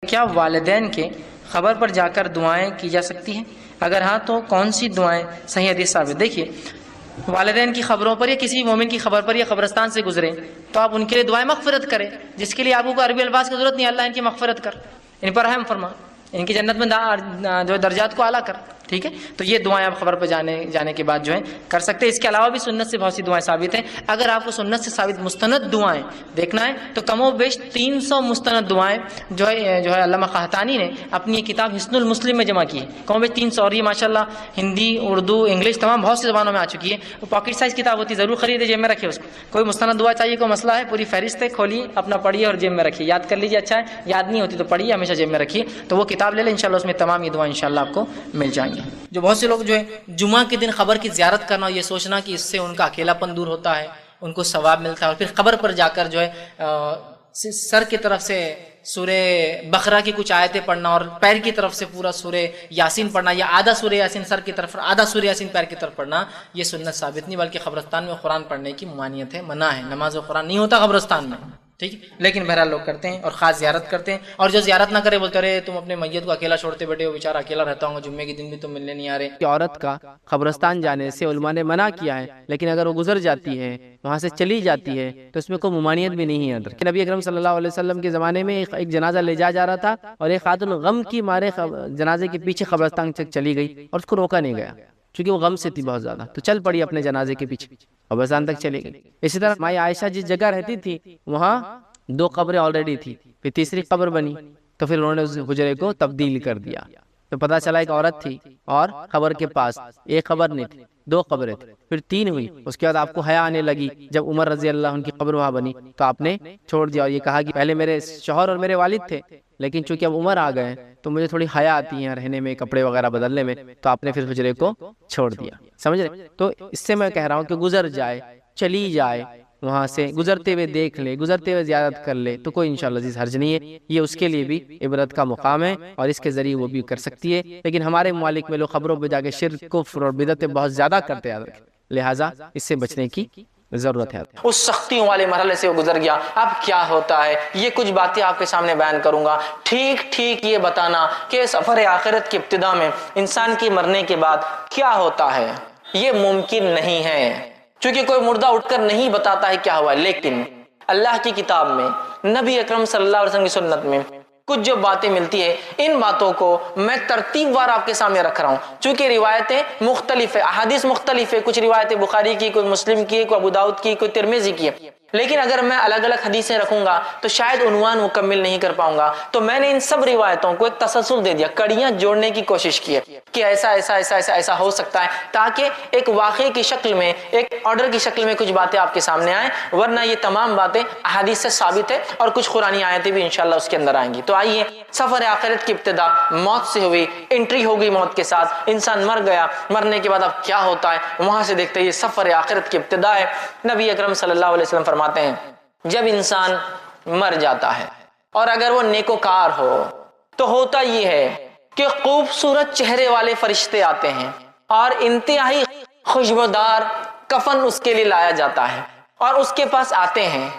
کیا والدین کے خبر پر جا کر دعائیں کی جا سکتی ہیں؟ اگر ہاں تو کون سی دعائیں صحیح حدیث ثابت؟ دیکھیے، والدین کی خبروں پر یا کسی بھی مومن کی خبر پر یا قبرستان سے گزرے تو آپ ان کے لیے دعائیں مغفرت کریں، جس کے لیے آپ کو عربی الفاظ کی ضرورت نہیں. اللہ ان کی مغفرت کر، ان پر رحم فرما، ان کی جنت میں جو درجات کو اعلیٰ کر. ٹھیک ہے، تو یہ دعائیں آپ خبر پر جانے کے بعد جو ہے کر سکتے ہیں. اس کے علاوہ بھی سنت سے بہت سی دعائیں ثابت ہیں. اگر آپ کو سنت سے ثابت مستند دعائیں دیکھنا ہے تو کم و بیش 300 مستند دعائیں جو ہے علامہ قحطانی نے اپنی کتاب حصن المسلم میں جمع کی ہے. کم و بیش 300، اور یہ ماشاءاللہ ہندی، اردو، انگلش تمام بہت سی زبانوں میں آ چکی ہے. وہ پاکٹ سائز کتاب ہوتی ہے، ضرور خریدے، جیب میں رکھیے اس کو. کوئی مستند دعا چاہیے، کوئی مسئلہ ہے، پوری فہرست ہے، کھولیے، اپنا پڑھیے اور جیب میں رکھیے. یاد کر لیجیے، اچھا ہے، یاد نہیں ہوتی تو پڑھیے، ہمیشہ جیب میں رکھیے. تو وہ کتاب لے لیں، انشاءاللہ اس میں تمام یہ دعائیں انشاءاللہ آپ کو مل جائیں گی. جو بہت سے لوگ جو ہے جمعہ کے دن قبر کی زیارت کرنا، یہ سوچنا کہ اس سے ان کا اکیلا پن دور ہوتا ہے، ان کو ثواب ملتا ہے، اور پھر قبر پر جا کر جو ہے سر کی طرف سے سورہ بقرہ کی کچھ آیتیں پڑھنا اور پیر کی طرف سے پورا سورہ یاسین پڑھنا، یا آدھا سورہ یاسین سر کی طرف، آدھا سورہ یاسین پیر کی طرف پڑھنا، یہ سنت ثابت نہیں، بلکہ قبرستان میں قرآن پڑھنے کی ممانعت ہے، منع ہے. نماز و قرآن نہیں ہوتا قبرستان میں. ٹھیک ہے، لیکن بہرحال لوگ کرتے ہیں اور خاص زیارت کرتے ہیں. اور جو زیارت نہ کرے بولتے رہے تم اپنے میت کو اکیلا چھوڑتے بیٹھے ہو، بیچارہ اکیلا رہتا ہوں، جمعے کے دن بھی تم ملنے نہیں آ رہے. کہ عورت کا قبرستان جانے سے علماء نے منع کیا ہے، لیکن اگر وہ گزر جاتی ہے، وہاں سے چلی جاتی ہے، تو اس میں کوئی ممانعت بھی نہیں ہے. کہ نبی اکرم صلی اللہ علیہ وسلم کے زمانے میں ایک جنازہ لے جا رہا تھا، اور ایک خاتون غم کی مارے جنازے کے پیچھے قبرستان تک چلی گئی، اور اس کو روکا نہیں گیا کیونکہ وہ غم سے تھی بہت زیادہ، تو چل پڑی اپنے جنازے کے پیچھے، قبرستان تک چلی گئی. اسی طرح مائی عائشہ جس جگہ رہتی تھی وہاں 2 قبریں آلریڈی تھی، پھر تیسری قبر بنی، تو پھر انہوں نے اس حجرے کو تبدیل کر دیا. تو پتہ چلا ایک عورت تھی اور قبر کے پاس ایک قبر نہیں تھی، 2 قبریں تھیں، پھر 3 ہوئی. اس کے بعد آپ کو حیا آنے لگی. جب عمر رضی اللہ عنہ کی قبر وہاں بنی تو آپ نے چھوڑ دیا، اور یہ کہا کہ پہلے میرے شوہر اور میرے والد تھے، لیکن چونکہ اب عمر آ گئے تو مجھے تھوڑی حیا آتی ہے رہنے میں، کپڑے وغیرہ بدلنے میں، تو آپ نے پھر حجرے کو چھوڑ دیا. سمجھ رہے؟ تو اس سے میں کہہ رہا ہوں کہ گزر جائے، چلی جائے، وہاں سے گزرتے ہوئے دیکھ لے، گزرتے ہوئے زیارت کر لے، تو کوئی انشاءاللہ عزیز حرج نہیں ہے. یہ اس کے لیے بھی عبرت کا مقام ہے، اور اس کے ذریعے وہ بھی کر سکتی ہے. لیکن ہمارے ممالک میں لوگ خبروں پہ جا کے شرک، کفر اور بدعتیں بہت زیادہ کرتے ہیں، لہٰذا اس سے بچنے کی ضرورت ہے. اس سختیوں والے مرحلے سے وہ گزر گیا. اب کیا ہوتا ہے، یہ کچھ باتیں آپ کے سامنے بیان کروں گا. ٹھیک یہ بتانا کہ سفر آخرت کی ابتدا میں انسان کی مرنے کے بعد کیا ہوتا ہے، یہ ممکن نہیں ہے، چونکہ کوئی مردہ اٹھ کر نہیں بتاتا ہے کیا ہوا. لیکن اللہ کی کتاب میں، نبی اکرم صلی اللہ علیہ وسلم کی سنت میں کچھ جو باتیں ملتی ہے، ان باتوں کو میں ترتیب وار آپ کے سامنے رکھ رہا ہوں. چونکہ روایتیں مختلف ہیں، احادیث مختلف ہے، کچھ روایتیں بخاری کی، کوئی مسلم کی، کوئی ابو داؤد کی، کوئی ترمذی کی ہے. لیکن اگر میں الگ الگ حدیثیں رکھوں گا تو شاید عنوان مکمل نہیں کر پاؤں گا. تو میں نے ان سب روایتوں کو ایک تسلسل دے دیا، کڑیاں جوڑنے کی کوشش کی ہے کہ ایسا ایسا ایسا ایسا ایسا ہو سکتا ہے، تاکہ ایک واقعے کی شکل میں، ایک آرڈر کی شکل میں کچھ باتیں آپ کے سامنے آئیں. ورنہ یہ تمام باتیں احادیث سے ثابت ہے، اور کچھ قرآنی آیتیں بھی انشاءاللہ اس کے اندر آئیں گی. تو آئیے، سفر آخرت کی ابتدا موت سے ہوئی، انٹری ہو گئی موت کے ساتھ، انسان مر گیا. مرنے کے بعد اب کیا ہوتا ہے، وہاں سے دیکھتے ہیں. یہ سفر آخرت کی ابتدا ہے. نبی اکرم صلی اللہ علیہ وسلم فرماتے ہیں، جب انسان مر جاتا ہے اور اگر وہ نیکوکار ہو تو ہوتا یہ ہے کہ خوبصورت چہرے والے فرشتے آتے ہیں اور انتہائی خوشبودار کفن اس کے لیے لایا جاتا ہے، اور اس کے پاس آتے ہیں،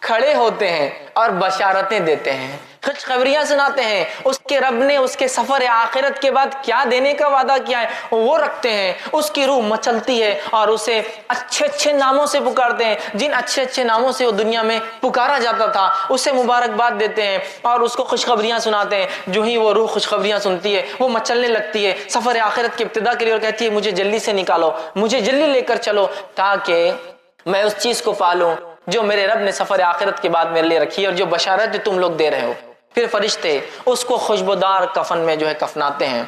کھڑے ہوتے ہیں اور بشارتیں دیتے ہیں، خوشخبریاں سناتے ہیں. اس کے رب نے اس کے سفر آخرت کے بعد کیا دینے کا وعدہ کیا ہے وہ رکھتے ہیں. اس کی روح مچلتی ہے اور اسے اچھے اچھے ناموں سے پکارتے ہیں، جن اچھے اچھے ناموں سے وہ دنیا میں پکارا جاتا تھا اسے مبارکباد دیتے ہیں اور اس کو خوشخبریاں سناتے ہیں. جو ہی وہ روح خوشخبریاں سنتی ہے وہ مچلنے لگتی ہے سفر آخرت کی ابتدا کے لیے، اور کہتی ہے مجھے جلدی سے نکالو، مجھے جلدی لے کر چلو، تاکہ میں اس چیز کو پالوں جو میرے رب نے سفر آخرت کے بعد میرے لیے رکھی ہے اور جو بشارت تم لوگ دے رہے ہو. پھر فرشتے اس کو خوشبودار کفن میں جو ہے کفناتے ہیں.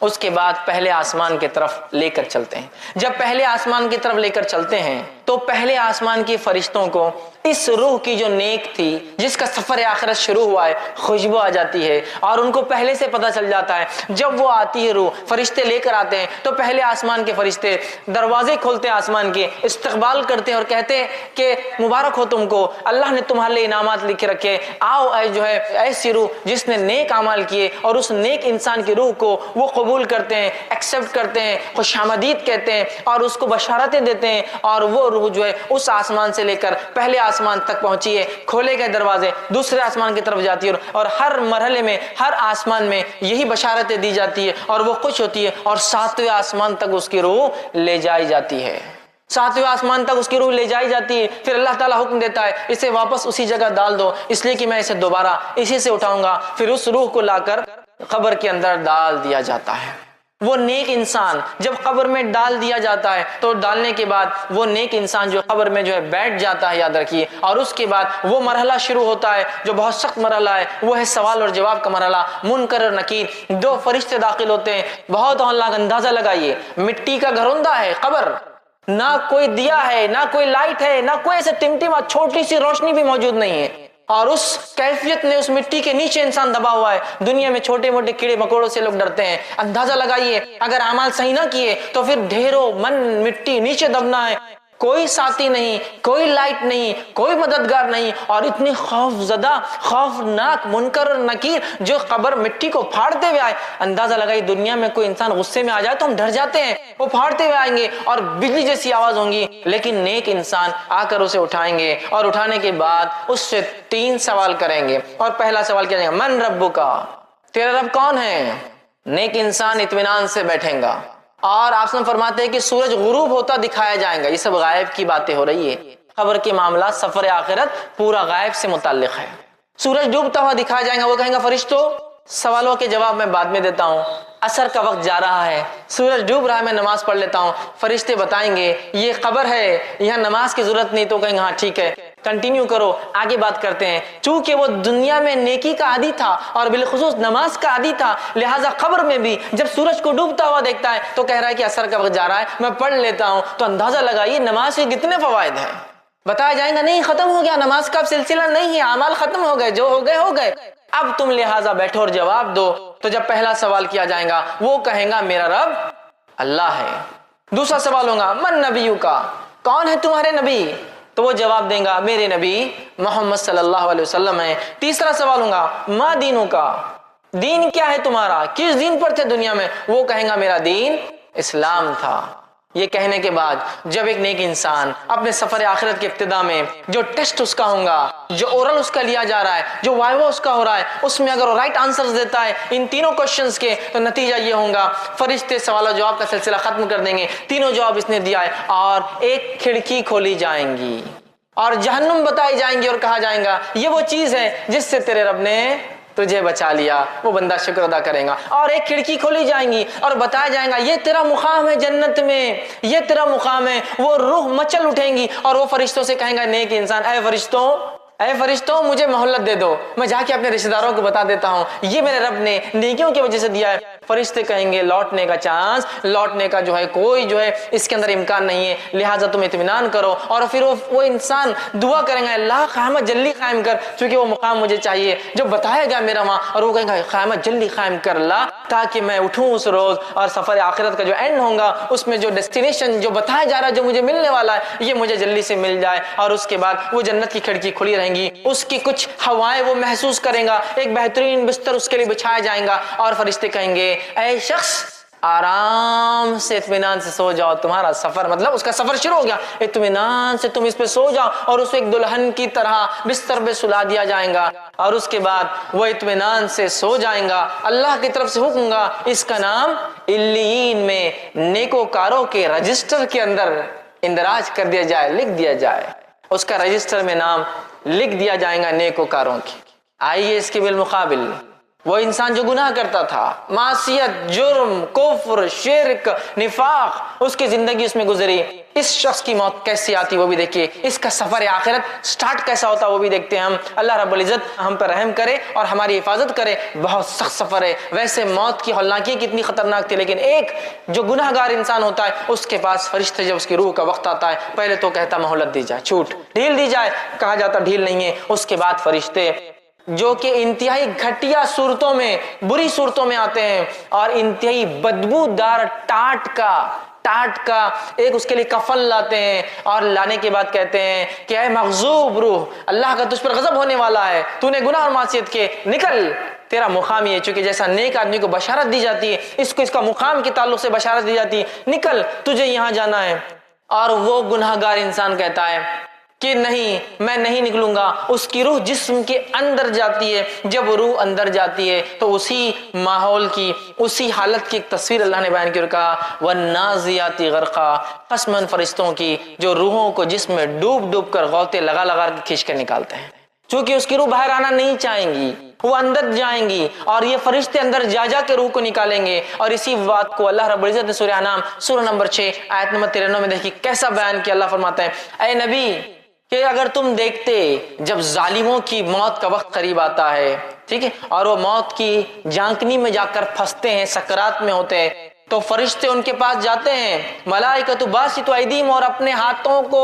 اس کے بعد پہلے آسمان کی طرف لے کر چلتے ہیں. جب پہلے آسمان کی طرف لے کر چلتے ہیں تو پہلے آسمان کے فرشتوں کو اس روح کی جو نیک تھی، جس کا سفر آخرت شروع ہوا ہے، خوشبو آ جاتی ہے، اور ان کو پہلے سے پتہ چل جاتا ہے. جب وہ آتی ہے روح، فرشتے لے کر آتے ہیں تو پہلے آسمان کے فرشتے دروازے کھولتے ہیں آسمان کے، استقبال کرتے ہیں اور کہتے ہیں کہ مبارک ہو تم کو، اللہ نے تمہارے لیے انعامات لکھ رکھے، آؤ اے جو ہے ایسی روح جس نے نیک اعمال کیے. اور اس نیک انسان کی روح کو وہ قبول کرتے ہیں، ایکسیپٹ کرتے ہیں، خوش آمدید کہتے ہیں اور اس کو بشارتیں دیتے ہیں. اور وہ روح جو ہے اس آسمان سے لے کر پہلے آسمان تک پہنچی ہے، کھولے گئے دروازے دوسرے آسمان کی طرف جاتی ہے، اور ہر مرحلے میں ہر آسمان میں یہی بشارتیں دی جاتی ہے اور وہ خوش ہوتی ہے، اور 7ویں آسمان تک اس کی روح لے جائی جاتی ہے، 7ویں آسمان تک اس کی روح لے جائی جاتی ہے۔ پھر اللہ تعالیٰ حکم دیتا ہے اسے واپس اسی جگہ ڈال دو، اس لیے کہ میں اسے دوبارہ اسی سے اٹھاؤں گا۔ پھر اس روح کو لا کر قبر کے اندر ڈال دیا جاتا ہے۔ وہ نیک انسان جب قبر میں ڈال دیا جاتا ہے تو ڈالنے کے بعد وہ نیک انسان جو قبر میں جو ہے بیٹھ جاتا ہے، یاد رکھیے، اور اس کے بعد وہ مرحلہ شروع ہوتا ہے جو بہت سخت مرحلہ ہے، وہ ہے سوال اور جواب کا مرحلہ۔ منکر اور نکیر 2 فرشتے داخل ہوتے ہیں۔ بہت اندازہ لگائیے، مٹی کا گھروندہ ہے قبر، نہ کوئی دیا ہے، نہ کوئی لائٹ ہے، نہ کوئی ایسے ٹمٹما چھوٹی سی روشنی بھی موجود نہیں ہے، اور اس کیفیت میں اس مٹی کے نیچے انسان دبا ہوا ہے۔ دنیا میں چھوٹے موٹے کیڑے مکوڑوں سے لوگ ڈرتے ہیں، اندازہ لگائیے اگر اعمال صحیح نہ کیے تو پھر ڈھیروں من مٹی نیچے دبنا ہے، کوئی ساتھی نہیں، کوئی لائٹ نہیں، کوئی مددگار نہیں، اور اتنی خوف زدہ خوفناک منکر اور نکیر جو قبر مٹی کو پھاڑتے ہوئے آئے۔ اندازہ لگائیے دنیا میں کوئی انسان غصے میں آ جائے تو ہم ڈر جاتے ہیں، وہ پھاڑتے ہوئے آئیں گے اور بجلی جیسی آواز ہوں گی، لیکن نیک انسان آ کر اسے اٹھائیں گے، اور اٹھانے کے بعد اس سے 3 سوال کریں گے۔ اور پہلا سوال کیا جائے گا؟ من ربک، تیرا رب کون ہے؟ نیک انسان اطمینان سے بیٹھیں گا، اور آپ نے فرماتے ہیں کہ سورج غروب ہوتا دکھایا جائے گا۔ یہ سب غائب کی باتیں ہو رہی ہے، قبر کے معاملات سفر آخرت پورا غائب سے متعلق ہے۔ سورج ڈوبتا ہوا دکھایا جائے گا، وہ کہیں گا فرشتوں سوالوں کے جواب میں بعد میں دیتا ہوں، عصر کا وقت جا رہا ہے، سورج ڈوب رہا ہے، میں نماز پڑھ لیتا ہوں۔ فرشتے بتائیں گے یہ قبر ہے، یہاں نماز کی ضرورت نہیں، تو کہیں گے ہاں ٹھیک ہے کنٹینیو کرو، آگے بات کرتے ہیں۔ چونکہ وہ دنیا میں نیکی کا عادی تھا اور بالخصوص نماز کا عادی تھا، لہٰذا قبر میں بھی جب سورج کو ڈوبتا ہوا دیکھتا ہے تو کہہ رہا ہے کہ عصر کا وقت جا رہا ہے، میں پڑھ لیتا ہوں۔ تو اندازہ لگائیے نماز کے کتنے فوائد ہیں۔ بتایا جائے گا نہیں ختم ہو گیا، نماز کا سلسلہ نہیں ہے، اعمال ختم ہو گئے، جو ہو گئے ہو گئے، اب تم لہٰذا بیٹھو اور جواب دو۔ تو جب پہلا سوال کیا جائے گا وہ کہیں گا میرا رب اللہ ہے۔ دوسرا سوال ہوگا من نبیوں کا، کون ہے تمہارے نبی؟ تو وہ جواب دیں گا میرے نبی محمد صلی اللہ علیہ وسلم ہے۔ تیسرا سوال ہوگا ما دینوں کا، دین کیا ہے تمہارا، کس دین پر تھے دنیا میں؟ وہ کہیں گا میرا دین اسلام تھا۔ یہ کہنے کے بعد جب ایک نیک انسان اپنے سفر آخرت کے ابتدا میں جو ٹیسٹ اس کا ہوگا، جو اورل اس کا لیا جا رہا ہے، جو وائوا اس کا ہو رہا ہے، اس میں اگر وہ رائٹ آنسرز دیتا ہے ان تینوں کوشچنز کے، تو نتیجہ یہ ہوگا فرشتے سوال و جواب کا سلسلہ ختم کر دیں گے۔ تینوں جواب اس نے دیا ہے، اور ایک کھڑکی کھولی جائیں گی اور جہنم بتائی جائیں گی، اور کہا جائے گا یہ وہ چیز ہے جس سے تیرے رب نے تجھے بچا لیا۔ وہ بندہ شکر ادا کرے گا، اور ایک کھڑکی کھولی جائیں گی اور بتایا جائے گا یہ تیرا مقام ہے جنت میں، یہ تیرا مقام ہے۔ وہ روح مچل اٹھیں گی اور وہ فرشتوں سے کہیں گا نیک انسان اے فرشتوں مجھے مہلت دے دو، میں جا کے اپنے رشتہ داروں کو بتا دیتا ہوں یہ میرے رب نے نیکیوں کی وجہ سے دیا ہے۔ فرشتے کہیں گے لوٹنے کا چانس، لوٹنے کا جو ہے کوئی جو ہے اس کے اندر امکان نہیں ہے، لہٰذا تم اطمینان کرو۔ اور پھر وہ انسان دعا کریں گا اللہ قیامت جلدی قائم کر، چونکہ وہ مقام مجھے چاہیے جو بتایا گیا میرا وہاں، اور وہ کہیں گا قیامت جلدی قائم کر اللہ تاکہ میں اٹھوں اس روز، اور سفر آخرت کا جو اینڈ ہوگا اس میں جو ڈیسٹینیشن جو بتایا جا رہا ہے جو مجھے ملنے والا ہے یہ مجھے جلدی سے مل جائے۔ اور اس کے بعد وہ جنت کی کھڑکی کھلی رہیں گی، اس کی کچھ ہوائیں وہ محسوس کریں گا، ایک بہترین بستر اس کے لیے بچھایا جائیں گا، اور فرشتے کہیں گے اے شخص آرام سے اطمینان سے سو جاؤ، تمہارا سفر مطلب اس کا سفر شروع ہو گیا، اطمینان سے تم اس پہ سو جاؤ، اور اسے ایک دلہن کی طرح بستر پہ سلا دیا جائے گا، اور اس کے بعد وہ اطمینان سے سو جائیں گا۔ اللہ کی طرف سے حکم گا اس کا نام علیین میں نیکوکاروں کے رجسٹر کے اندر اندراج کر دیا جائے، لکھ دیا جائے، اس کا رجسٹر میں نام لکھ دیا جائے گا نیکوکاروں کی۔ آئیے اس کے بالمقابل وہ انسان جو گناہ کرتا تھا، معصیت، جرم، کفر، شرک، نفاق، اس کی زندگی اس میں گزری، اس شخص کی موت کیسی آتی وہ بھی دیکھیے، اس کا سفر آخرت سٹارٹ کیسا ہوتا وہ بھی دیکھتے ہیں ہم۔ اللہ رب العزت ہم پر رحم کرے اور ہماری حفاظت کرے۔ بہت سخت سفر ہے، ویسے موت کی ہولناکی کتنی خطرناک تھی، لیکن ایک جو گناہ گار انسان ہوتا ہے اس کے پاس فرشتے جب اس کی روح کا وقت آتا ہے پہلے تو کہتا مہلت دی جائے، چھوٹ ڈھیل دی جائے، کہا جاتا ڈھیل نہیں ہے۔ اس کے بعد فرشتے جو کہ انتہائی گھٹیا صورتوں میں، بری صورتوں میں آتے ہیں، اور انتہائی بدبودار ٹاٹ کا ایک اس کے لیے کفن لاتے ہیں، اور لانے کے بعد کہتے ہیں کہ اے مغضوب روح، اللہ کا تجھ پر غضب ہونے والا ہے، تو نے گناہ اور معصیت کے، نکل، تیرا مقام یہ ہے۔ چونکہ جیسا نیک آدمی کو بشارت دی جاتی ہے، اس کو اس کا مقام کے تعلق سے بشارت دی جاتی ہے، نکل تجھے یہاں جانا ہے۔ اور وہ گناہگار انسان کہتا ہے کہ نہیں میں نہیں نکلوں گا، اس کی روح جسم کے اندر جاتی ہے، جب روح اندر جاتی ہے تو اسی ماحول کی، اسی حالت کی ایک تصویر اللہ نے بیان کی اور کہا وَالنَّازِعَاتِ غَرْقًا، قسماً فرشتوں کی جو روحوں کو جسم میں ڈوب ڈوب کر غوطے لگا لگا کر کھینچ کر نکالتے ہیں، چونکہ اس کی روح باہر آنا نہیں چاہیں گی، وہ اندر جائیں گی اور یہ فرشتے اندر جا جا کے روح کو نکالیں گے۔ اور اسی بات کو اللہ رب العزت نے سورہ انعام سورہ نمبر 6 آیت نمبر 93 میں دیکھیے کیسا بیان کیا۔ اللہ فرماتا ہے اے نبی کہ اگر تم دیکھتے جب ظالموں کی موت کا وقت قریب آتا ہے، ٹھیک ہے، اور وہ موت کی جھانکنی میں جا کر پھنستے ہیں، سکرات میں ہوتے ہیں، تو فرشتے ان کے پاس جاتے ہیں، ملائکۃ باسط ایدیہم، اور اپنے ہاتھوں کو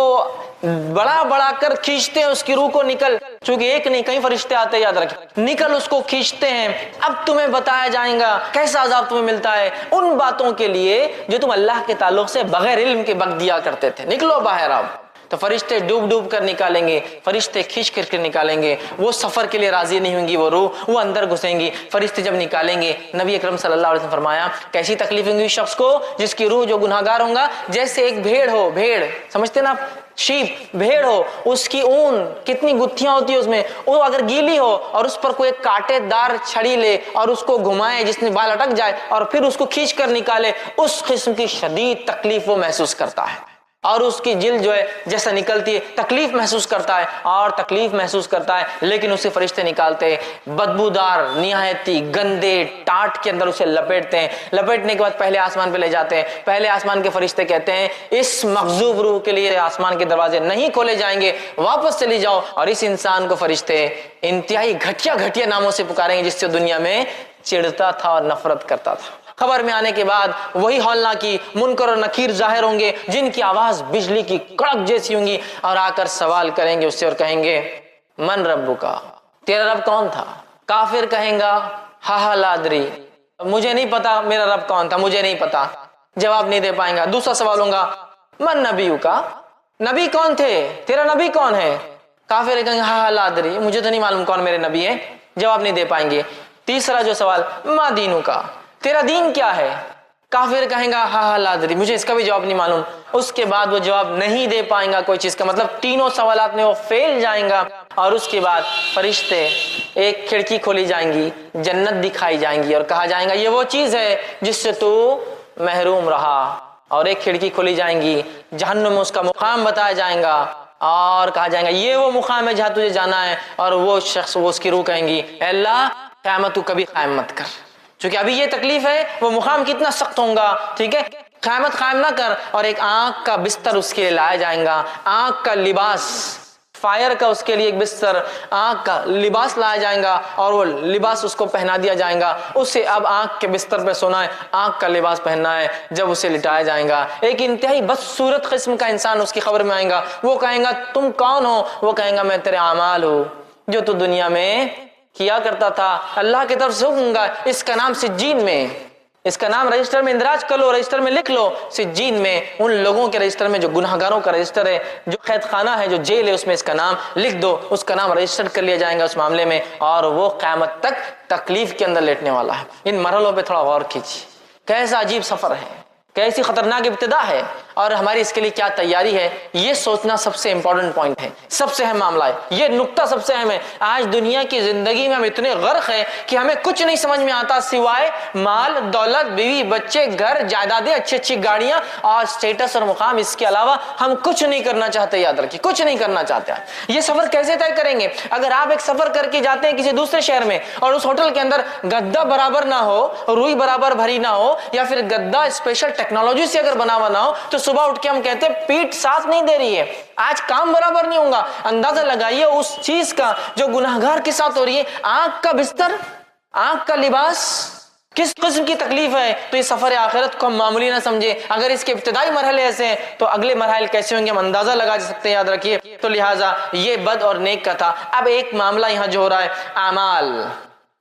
بڑا بڑا کر کھینچتے ہیں اس کی روح کو، نکل، چونکہ ایک نہیں کئی فرشتے آتے ہیں، یاد رکھیں، نکل اس کو کھینچتے ہیں۔ اب تمہیں بتایا جائے گا کیسا عذاب تمہیں ملتا ہے ان باتوں کے لیے جو تم اللہ کے تعلق سے بغیر علم کے بک دیا کرتے تھے، نکلو باہر اب۔ تو فرشتے ڈوب ڈوب کر نکالیں گے، فرشتے کھینچ کر نکالیں گے، وہ سفر کے لیے راضی نہیں ہوں گی، وہ روح وہ اندر گھسیں گی، فرشتے جب نکالیں گے، نبی اکرم صلی اللہ علیہ وسلم فرمایا کیسی تکلیف ہوں گی اس شخص کو جس کی روح جو گناہگار ہوں گا، جیسے ایک بھیڑ ہو، بھیڑ سمجھتے نا شیپ، بھیڑ ہو، اس کی اون کتنی گتھیاں ہوتی ہیں اس میں، وہ اگر گیلی ہو اور اس پر کوئی کانٹے دار چھڑی لے اور اس کو گھمائے جس میں بال اٹک جائے اور پھر اس کو کھینچ کر نکالے، اس قسم کی شدید تکلیف وہ محسوس کرتا ہے، اور اس کی جلد جو ہے جیسا نکلتی ہے تکلیف محسوس کرتا ہے اور تکلیف محسوس کرتا ہے، لیکن اسے فرشتے نکالتے ہیں بدبودار نہایتی گندے ٹاٹ کے اندر اسے لپیٹتے ہیں، لپیٹنے کے بعد پہلے آسمان پہ لے جاتے ہیں، پہلے آسمان کے فرشتے کہتے ہیں اس مغضوب روح کے لیے آسمان کے دروازے نہیں کھولے جائیں گے، واپس چلی جاؤ، اور اس انسان کو فرشتے انتہائی گھٹیا گھٹیا ناموں سے پکاریں گے جس سے دنیا میں چڑھتا تھا اور نفرت کرتا تھا۔ خبر میں آنے کے بعد وہی ہولناکی منکر اور نکیر ظاہر ہوں گے جن کی آواز بجلی کی کڑک جیسی ہوں گی، اور آ کر سوال کریں گے اس سے اور کہیں گے من ربکا، تیرا رب کون تھا؟ کافر کہیں گا ہا لا ادری، مجھے نہیں پتا میرا رب کون تھا، مجھے نہیں پتا، جواب نہیں دے پائیں گا۔ دوسرا سوال ہوگا من نبیکا، نبی کون تھے، تیرا نبی کون ہے؟ کافر کہیں گے ہا لا ادری، مجھے تو نہیں معلوم کون میرے نبی ہے، جواب نہیں دے پائیں گے۔ تیسرا جو سوال ما دینکا، تیرا دین کیا ہے؟ کافر کہیں گا ہا لا ادری، مجھے اس کا بھی جواب نہیں معلوم۔ اس کے بعد وہ جواب نہیں دے پائیں گا کوئی چیز کا، مطلب تینوں سوالات میں وہ فیل جائیں گا، اور اس کے بعد فرشتے ایک کھڑکی کھولی جائیں گی، جنت دکھائی جائیں گی اور کہا جائیں گا یہ وہ چیز ہے جس سے تو محروم رہا، اور ایک کھڑکی کھولی جائیں گی، جہنم میں اس کا مقام بتایا جائیں گا اور کہا جائیں گا یہ وہ مقام ہے جہاں تجھے جانا ہے، اور وہ شخص وہ اس کی روح کہیں گی اے اللہ قیامت تو کبھی قائم مت کر، چونکہ ابھی یہ تکلیف ہے، وہ مقام کتنا سخت ہوگا، ٹھیک ہے، قیامت قائم نہ کر، اور ایک آنکھ کا بستر اس کے لیے لایا جائیں گا، آنکھ کا لباس، فائر کا اس کے لیے ایک بستر، آنکھ کا لباس لایا جائیں گا، اور وہ لباس اس کو پہنا دیا جائیں گا، اسے اب آنکھ کے بستر پہ سونا ہے، آنکھ کا لباس پہننا ہے، جب اسے لٹایا جائیں گا، ایک انتہائی بدصورت قسم کا انسان اس کی خبر میں آئے گا، وہ کہیں گا تم کون ہو؟ وہ کہیں گا میں تیرے اعمال ہوں جو تو دنیا میں کیا کرتا تھا، اللہ کی طرف سے حکم گا، اس کا نام سجین میں، اس کا نام رجسٹر میں اندراج کر لو، رجسٹر میں لکھ لو، سجین میں ان لوگوں کے رجسٹر میں جو گناہگاروں کا رجسٹر ہے، جو قید خانہ ہے، جو جیل ہے، اس میں اس کا نام لکھ دو، اس کا نام رجسٹر کر لیا جائے گا اس معاملے میں، اور وہ قیامت تک تکلیف کے اندر لیٹنے والا ہے۔ ان مرحلوں پہ تھوڑا غور کیجیے، کیسا عجیب سفر ہے، کیسی خطرناک ابتدا ہے، اور ہماری اس کے لیے کیا تیاری ہے، یہ سوچنا سب سے امپورٹنٹ پوائنٹ ہے، سب سے اہم معاملہ ہے، یہ نقطہ سب سے اہم ہے۔ آج دنیا کی زندگی میں ہم اتنے غرق ہیں کہ ہمیں کچھ نہیں سمجھ میں آتا سوائے مال دولت، بیوی بچے، گھر جائیدادیں، اچھی اچھی گاڑیاں اور اسٹیٹس اور مقام، اس کے علاوہ ہم کچھ نہیں کرنا چاہتے، یاد رکھیے کچھ نہیں کرنا چاہتے۔ یہ سفر کیسے طے کریں گے؟ اگر آپ ایک سفر کر کے جاتے ہیں کسی دوسرے شہر میں اور اس ہوٹل کے اندر گدا برابر نہ ہو، روئی برابر بھری نہ ہو، یا پھر گدا اسپیشل ٹیکنالوجی سے اگر بنا ہوا نہ ہو، تو صبح اٹھ کے ہم کہتے ہیں پیٹ ساتھ نہیں دے رہی ہے، آج کام برابر نہیں ہوگا۔ اندازہ لگائیے اس چیز کا جو گناہگار کے ساتھ ہو رہی ہے، آنکھ کا بستر، آنکھ کا لباس، کس قسم کی تکلیف ہے۔ تو یہ سفر آخرت کو ہم معمولی نہ سمجھے، اگر اس کے ابتدائی مرحلے ایسے ہیں تو اگلے مراحل کیسے ہوں گے ہم اندازہ لگا سکتے ہیں، یاد رکھیے۔ تو لہٰذا یہ بد اور نیک کا تھا۔ اب ایک معاملہ یہاں جو ہو رہا ہے اعمال،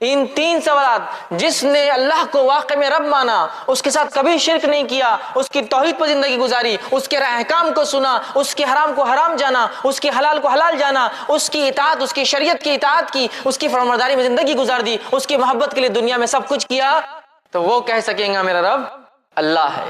ان 3 سوالات، جس نے اللہ کو واقع میں رب مانا، اس کے ساتھ کبھی شرک نہیں کیا، اس کی توحید پر زندگی گزاری، اس کے احکام کو سنا، اس کے حرام کو حرام جانا، اس کے حلال کو حلال جانا، اس کی اطاعت، اس کی شریعت کی اطاعت کی، اس کی فرمانبرداری میں زندگی گزار دی، اس کی محبت کے لیے دنیا میں سب کچھ کیا، تو وہ کہہ سکیں گا میرا رب اللہ ہے۔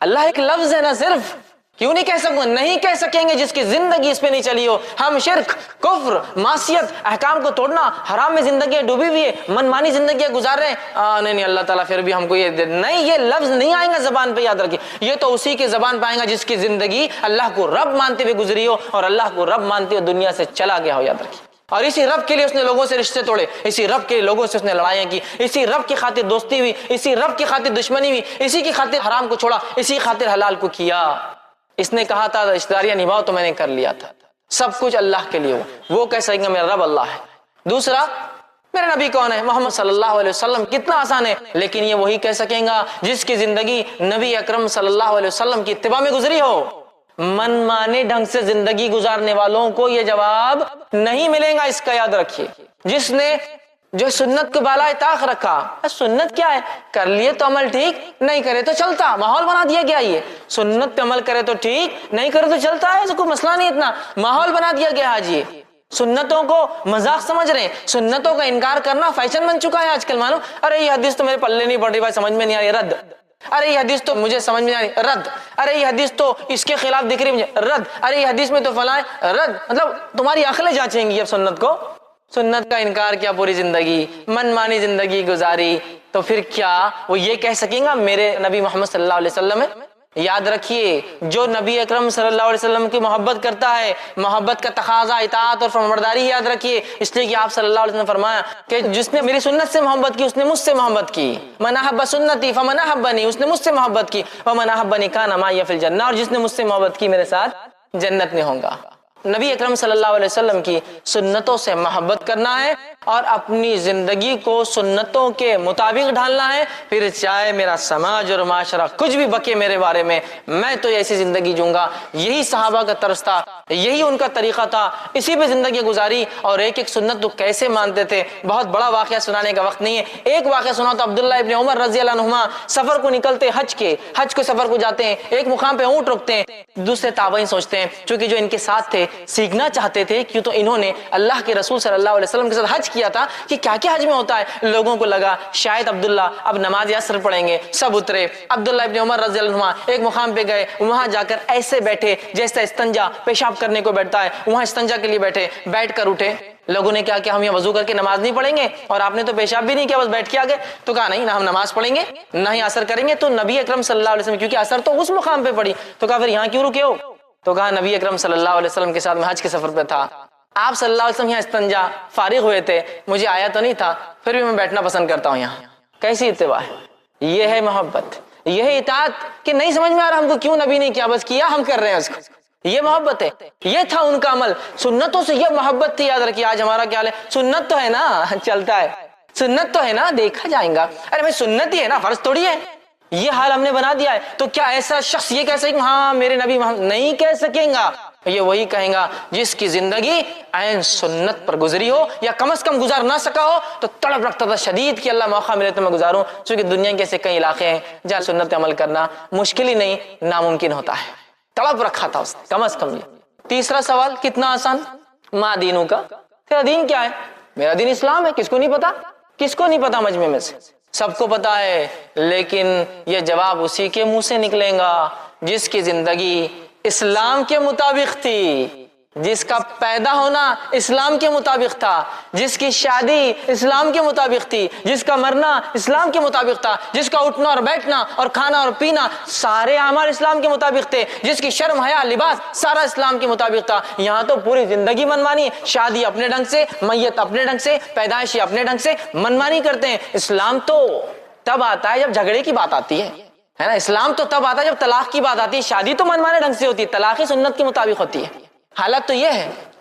اللہ ایک لفظ ہے نا صرف، کیوں نہیں کہہ سکوں؟ نہیں کہہ سکیں گے جس کی زندگی اس پہ نہیں چلی ہو۔ ہم شرک، کفر، معصیت، احکام کو توڑنا، حرام میں زندگیاں ڈوبی ہوئی ہے، من مانی زندگیاں گزار رہے ہیں، نہیں اللہ تعالیٰ پھر بھی ہم کو یہ نہیں، یہ لفظ نہیں آئیں گا زبان پہ، یاد رکھیے، یہ تو اسی کے زبان پہ آئیں گا جس کی زندگی اللہ کو رب مانتے ہوئے گزری ہو اور اللہ کو رب مانتے ہوئے دنیا سے چلا گیا ہو، یاد رکھیے۔ اور اسی رب کے لیے اس نے لوگوں سے رشتے توڑے، اسی رب کے لیے لوگوں سے اس نے لڑائیاں کی، اسی رب کی خاطر دوستی ہوئی، اسی رب کی خاطر دشمنی ہوئی، اسی کی خاطر حرام کو چھوڑا، اسی خاطر حلال کو کیا۔ اس نے کہا تھا رشتہ داریاں نبھاؤ تو میں نے کر لیا تھا، سب کچھ اللہ کے لیے ہو، وہ کہہ سکیں گے میرا رب اللہ ہے۔ دوسرا، میرا نبی کون ہے؟ محمد صلی اللہ علیہ وسلم، کتنا آسان ہے، لیکن یہ وہی کہہ سکیں گا جس کی زندگی نبی اکرم صلی اللہ علیہ وسلم کی اتباع میں گزری ہو۔ من مانے ڈھنگ سے زندگی گزارنے والوں کو یہ جواب نہیں ملے گا، اس کا یاد رکھیے۔ جس نے جو سنت کو بالائے طاق رکھا، سنت کیا ہے، کر لیے تو عمل ٹھیک، نہیں کرے تو چلتا، ماحول بنا دیا گیا، یہ سنت پہ عمل کرے تو ٹھیک، نہیں کرے تو چلتا ہے، ایسا کوئی مسئلہ نہیں، اتنا ماحول بنا دیا گیا آج۔ یہ سنتوں کو مذاق سمجھ رہے ہیں، سنتوں کا انکار کرنا فیشن بن چکا ہے آج کل، معلوم، ارے یہ حدیث تو میرے پلے نہیں پڑ رہی بھائی، سمجھ میں نہیں آ رہی، رد، ارے یہ حدیث تو مجھے سمجھ میں نہیں آ رہی، رد، ارے یہ حدیث تو اس کے خلاف دکھ رہی مجھے، رد، ارے یہ حدیث میں تو فلاں، رد۔ مطلب تمہاری عقلیں جانچیں گی اب سنت کو، سنت کا انکار کیا پوری زندگی، من مانی زندگی گزاری، تو پھر کیا وہ یہ کہہ سکیں گا میرے نبی محمد صلی اللہ علیہ وسلم ہے؟ یاد رکھیے، جو نبی اکرم صلی اللہ علیہ وسلم کی محبت کرتا ہے، محبت کا تقاضا اطاعت اور فرمانبرداری، یاد رکھیے، اس لیے کہ آپ صلی اللہ علیہ وسلم نے فرمایا کہ جس نے میری سنت سے محبت کی اس نے مجھ سے محبت کی، من احب سنتی فمن احبنی، اس نے مجھ سے محبت کی، ومن احبنی کان معی فی الجنہ، اور جس نے مجھ سے محبت کی میرے ساتھ جنت میں ہوگا۔ نبی اکرم صلی اللہ علیہ وسلم کی سنتوں سے محبت کرنا ہے اور اپنی زندگی کو سنتوں کے مطابق ڈھالنا ہے، پھر چاہے میرا سماج اور معاشرہ کچھ بھی بکے میرے بارے میں تو ایسی زندگی جوں گا۔ یہی صحابہ کا طرز تھا، یہی ان کا طریقہ تھا، اسی پہ زندگی گزاری، اور ایک ایک سنت تو کیسے مانتے تھے۔ بہت بڑا واقعہ سنانے کا وقت نہیں ہے، ایک واقعہ سنا تو عبداللہ ابن عمر رضی اللہ عنہما سفر کو نکلتے، حج کو سفر کو جاتے ہیں، ایک مقام پہ اونٹ رکتے ہیں، دوسرے تابعین سوچتے ہیں چونکہ جو ان کے ساتھ تھے سیکھنا چاہتے تھے، کیوں تو انہوں نے اللہ کے رسول صلی اللہ علیہ وسلم کے ساتھ حج کیا تھا کہ کیا کیا حج میں ہوتا ہے۔ لوگوں کو لگا شاید عبداللہ اب نماز عصر پڑھیں گے، سب اترے، عبداللہ ابن عمر رضی اللہ عنہ ایک مقام پہ گئے، وہاں جا کر ایسے بیٹھے جیسے استنجا پیشاب کرنے کو بیٹھتا ہے، وہاں استنجا کے لیے بیٹھے، بیٹھ کر اٹھے۔ لوگوں نے کہا کہ ہم یہ وضو کر کے نماز نہیں پڑھیں گے، اور آپ نے تو پیشاب بھی نہیں کیا، بس بیٹھ کے آگے، تو کہا نہیں، نہ ہم نماز پڑھیں گے نہ ہی عصر کریں گے۔ تو نبی اکرم صلی اللہ علیہ وسلم، کیونکہ عصر تو اس مقام پہ پڑھی، تو کہا پھر یہاں کیوں رکے ہو؟ تو کہا نبی اکرم صلی اللہ علیہ وسلم کے ساتھ میں حج کے سفر پہ تھا، آپ صلی اللہ علیہ وسلم یہاں استنجا فارغ ہوئے تھے، مجھے آیا تو نہیں تھا، پھر بھی میں بیٹھنا پسند کرتا ہوں یہاں۔ کیسی اتباع ہے، یہ ہے محبت، یہ ہے اطاعت کہ نہیں سمجھ میں آ رہا ہم کو کیوں نبی نے کیا، بس کیا ہم کر رہے ہیں اس کو، یہ محبت ہے، یہ تھا ان کا عمل، سنتوں سے یہ محبت تھی۔ یاد رکھیے آج ہمارا کیا ہے، سنت تو ہے نا، چلتا ہے، سنت تو ہے نا، دیکھا جائے گا، ارے بھائی سنت ہی ہے نا، فرض تھوڑی ہے، یہ حال ہم نے بنا دیا ہے۔ تو کیا ایسا شخص یہ کہہ سکے ہاں میرے نبی محمد؟ نہیں کہہ سکیں گا، یہ وہی کہیں گا جس کی زندگی عین سنت پر گزری ہو، یا کم از کم گزار نہ سکا ہو تو تڑپ رکھتا تھا شدید کہ اللہ موقع ملے تو میں گزاروں، چونکہ دنیا کے ایسے کئی علاقے ہیں جہاں سنت پہ عمل کرنا مشکل ہی نہیں ناممکن ہوتا ہے، تڑپ رکھا تھا اس نے کم از کم۔ تیسرا سوال کتنا آسان، ما دینوں کا، تیرا دین کیا ہے؟ میرا دین اسلام ہے، کس کو نہیں پتا؟ کس کو نہیں پتا مجمع میں سے؟ سب کو پتا ہے، لیکن یہ جواب اسی کے منہ سے نکلے گا جس کی زندگی اسلام کے مطابق تھی، جس کا پیدا ہونا اسلام کے مطابق تھا، جس کی شادی اسلام کے مطابق تھی، جس کا مرنا اسلام کے مطابق تھا، جس کا اٹھنا اور بیٹھنا اور کھانا اور پینا سارے اعمال اسلام کے مطابق تھے، جس کی شرم حیا لباس سارا اسلام کے مطابق تھا۔ یہاں تو پوری زندگی منمانی، شادی اپنے ڈھنگ سے، میت اپنے ڈھنگ سے، پیدائشی اپنے ڈھنگ سے منمانی کرتے ہیں۔ اسلام تو تب آتا ہے جب جھگڑے کی بات آتی ہے نا، اسلام تو تب آتا ہے جب طلاق کی بات آتی ہے، شادی تو منمانے ڈھنگ سے ہوتی ہے، طلاق ہی سنت کے مطابق ہوتی ہے۔ حالت تو یہ ہے،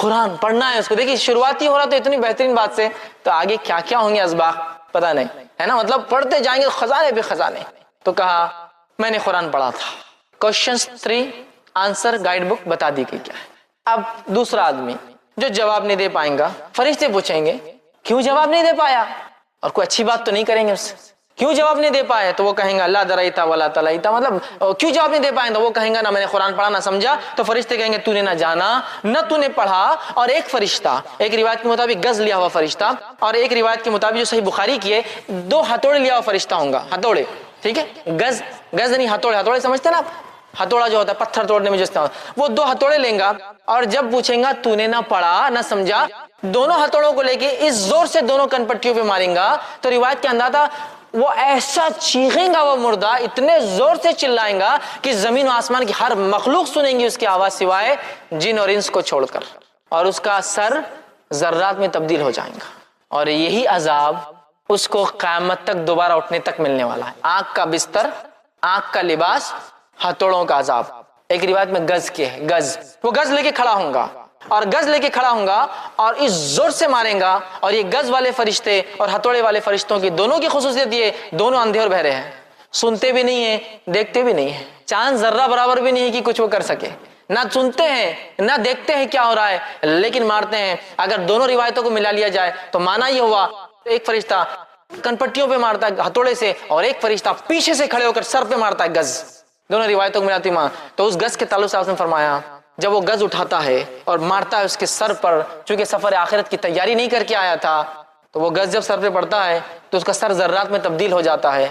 قرآن پڑھنا ہے اس کو. دیکھیے شروعاتی ہو رہا تو اتنی بہترین بات سے, تو آگے کیا کیا ہوں گے اسباق پتہ نہیں ہے نا, مطلب پڑھتے جائیں گے خزانے پہ خزانے. تو کہا میں نے قرآن پڑھا تھا. کوشچنز 3 آنسر گائیڈ بک بتا دی کہ کیا ہے. اب دوسرا آدمی جو جواب نہیں دے پائیں گا, فرشتے پوچھیں گے کیوں جواب نہیں دے پایا, اور کوئی اچھی بات تو نہیں کریں گے اس سے, کیوں جواب نہیں دے پائے, تو وہ کہیں گا لا درائیتا ولا تلائیتا, مطلب کیوں جواب نہیں دے پائیں, تو وہ کہیں گا نہ میں نے قرآن پڑھا نہ سمجھا. تو فرشتے کہیں گے تو نے نہ جانا نہ تو نے پڑھا. اور ایک فرشتہ, ایک روایت کے مطابق گز لیا ہوا فرشتہ, اور ایک روایت کے مطابق جو صحیح بخاری کی ہے 2 ہتھوڑے لیا ہوا فرشتہ ہوں گا, ہتھوڑے, ٹھیک ہے, گز نہیں ہتھوڑے, ہتھوڑے سمجھتے ہیں نا آپ, ہتھوڑا جو ہوتا ہے پتھر توڑنے میں جو استعمال, وہ 2 ہتھوڑے لیں گا, اور جب پوچھیں گا تو نے نہ پڑھا نہ سمجھا, دونوں ہتھوڑوں کو لے کے اس زور سے دونوں کن پٹیوں پہ ماریں گا. تو روایت کے انداز تھا وہ ایسا چیخیں گا, وہ مردہ اتنے زور سے چلائیں گا کہ زمین و آسمان کی ہر مخلوق سنیں گی اس کی آواز سوائے جن اور انس کو چھوڑ کر, اور اس کا سر ذرات میں تبدیل ہو جائیں گا. اور یہی عذاب اس کو قیامت تک دوبارہ اٹھنے تک ملنے والا ہے. آنکھ کا بستر, آنکھ کا لباس, ہتھوڑوں کا عذاب. ایک روایت میں گز کے ہے, گز, وہ گز لے کے کھڑا ہوں گا, اور گز لے کے کھڑا ہوں گا اور اس زور سے ماریں گا. اور یہ گز والے فرشتے اور ہتھوڑے والے فرشتوں کی دونوں کی خصوصیت یہ, دونوں اندھے اور بہرے ہیں, سنتے بھی نہیں ہیں دیکھتے بھی نہیں ہیں, چاند ذرہ برابر بھی نہیں ہے کہ کچھ وہ کر سکے, نہ سنتے ہیں نہ دیکھتے ہیں کیا ہو رہا ہے, لیکن مارتے ہیں. اگر دونوں روایتوں کو ملا لیا جائے تو معنی یہ ہوا ایک فرشتہ کنپٹیوں پہ مارتا ہے ہتھوڑے سے, اور ایک فرشتہ پیچھے سے کھڑے ہو کر سر پہ مارتا ہے گز. دونوں روایتوں کو ملاتی ماں. تو اس گز کے تعلق سے آپ نے فرمایا جب وہ گز اٹھاتا ہے اور مارتا ہے اس کے سر پر, چونکہ سفر آخرت کی تیاری نہیں کر کے آیا تھا, تو وہ گز جب سر پہ پڑتا ہے تو اس کا سر ذرات میں تبدیل ہو جاتا ہے.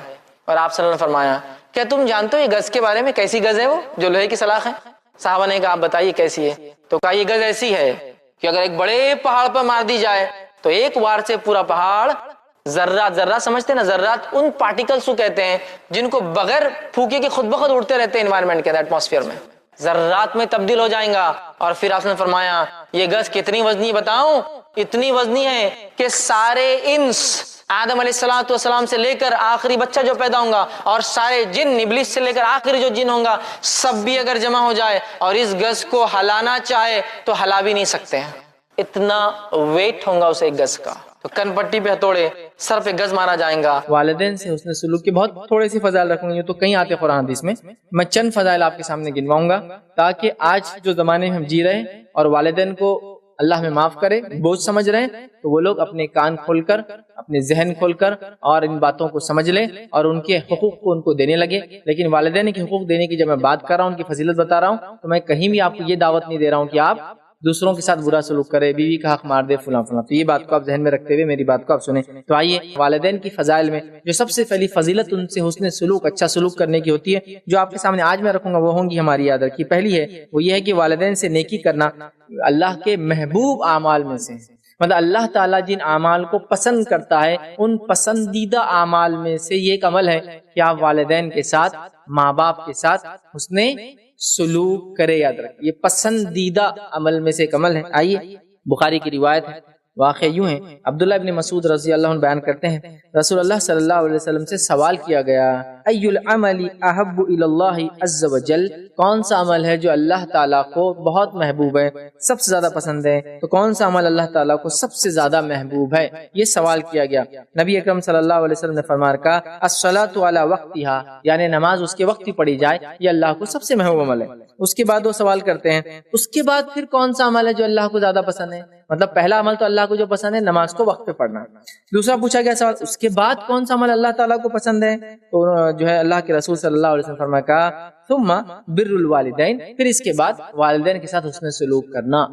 اور آپ صلی اللہ علیہ وسلم نے فرمایا کیا تم جانتے ہو یہ گز کے بارے میں, کیسی گز ہے وہ جو لوہے کی سلاخ ہے؟ صحابہ نے کہا آپ بتائیے کیسی ہے. تو کہا یہ گز ایسی ہے کہ اگر ایک بڑے پہاڑ پر مار دی جائے تو ایک وار سے پورا پہاڑ ذرات, ذرات سمجھتے ہیں نا, ذرات ان پارٹیکلز کو کہتے ہیں جن کو بغیر پھونکے کے خود بخود اڑتے رہتے ہیں انوائرمنٹ کے اندر, ایٹماسفیئر میں, ذرات میں تبدیل ہو جائیں گا. اور پھر آپ نے فرمایا یہ گز کتنی وزنی بتاؤں, اتنی وزنی ہے کہ سارے انس آدم علیہ السلام سے لے کر آخری بچہ جو پیدا ہوں گا, اور سارے جن ابلیس سے لے کر آخری جو جن ہوں گا, سب بھی اگر جمع ہو جائے اور اس گز کو ہلانا چاہے تو ہلا بھی نہیں سکتے ہیں, اتنا ویٹ ہوگا اس ایک گز کا. تو کن پٹی پہ ہتھوڑے, سر پہ گز مارا جائیں گا. والدین سے حسن سلوک کے بہت تھوڑے سی فضائل رکھوں گے, تو کہیں آتے قرآن حدیث میں چند فضائل آپ کے سامنے گنواؤں گا تاکہ آج جو زمانے میں ہم جی رہے ہیں اور والدین کو اللہ میں معاف کرے بوجھ سمجھ رہے ہیں, تو وہ لوگ اپنے کان کھول کر, اپنے ذہن کھول کر اور ان باتوں کو سمجھ لیں اور ان کے حقوق کو ان کو دینے لگے. لیکن والدین کے حقوق دینے کی جب میں بات کر رہا ہوں, ان کی فضیلت بتا رہا ہوں, تو میں کہیں بھی آپ کو یہ دعوت نہیں دے رہا ہوں کہ آپ دوسروں کے ساتھ برا سلوک کرے, بیوی کا حق مار دے, فلاں فلاں. تو یہ بات کو آپ ذہن میں رکھتے ہوئے میری بات کو آپ سنیں. تو آئیے والدین کی فضائل میں جو سب سے پہلی فضیلت ان سے حسن سلوک, اچھا سلوک کرنے کی ہوتی ہے, جو آپ کے سامنے آج میں رکھوں گا وہ ہوں گی ہماری یاد رکھی. پہلی ہے وہ یہ ہے کہ والدین سے نیکی کرنا اللہ کے محبوب اعمال میں سے, مطلب اللہ تعالیٰ جن اعمال کو پسند کرتا ہے ان پسندیدہ اعمال میں سے یہ ایک عمل ہے کہ آپ والدین کے ساتھ, ماں باپ کے ساتھ حسن سلوک کرے. یاد رکھیں یہ پسندیدہ عمل میں سے ایک عمل ہے. آئیے بخاری کی روایت ہے, واقعہ یوں ہے, عبداللہ ابن مسعود رضی اللہ عنہ بیان کرتے ہیں رسول اللہ صلی اللہ علیہ وسلم سے سوال کیا گیا, ای العمل احب الی اللہ عز وجل, کون سا عمل ہے جو اللہ تعالیٰ کو بہت محبوب ہے, سب سے زیادہ پسند ہے, تو کون سا عمل اللہ تعالیٰ کو سب سے زیادہ محبوب ہے, یہ سوال کیا گیا. نبی اکرم صلی اللہ علیہ وسلم نے فرمایا کہا الصلاۃ علی وقتها, یعنی نماز اس کے وقت ہی پڑھی جائے, یہ اللہ کو سب سے محبوب عمل ہے. اس کے بعد وہ سوال کرتے ہیں اس کے بعد پھر کون سا عمل ہے جو اللہ کو زیادہ پسند ہے, مطلب پہلا عمل تو اللہ کو جو پسند ہے نماز کو وقت پہ پڑھنا. دوسرا پوچھا گیا سوال اس کے بعد کون سا عمل اللہ تعالیٰ کو پسند ہے, تو جو ہے اللہ کے رسول صلی اللہ علیہ وسلم فرمایا کہا ثم بر الوالدین, پھر اس کے بعد والدین کے ساتھ حسن سلوک کرنا.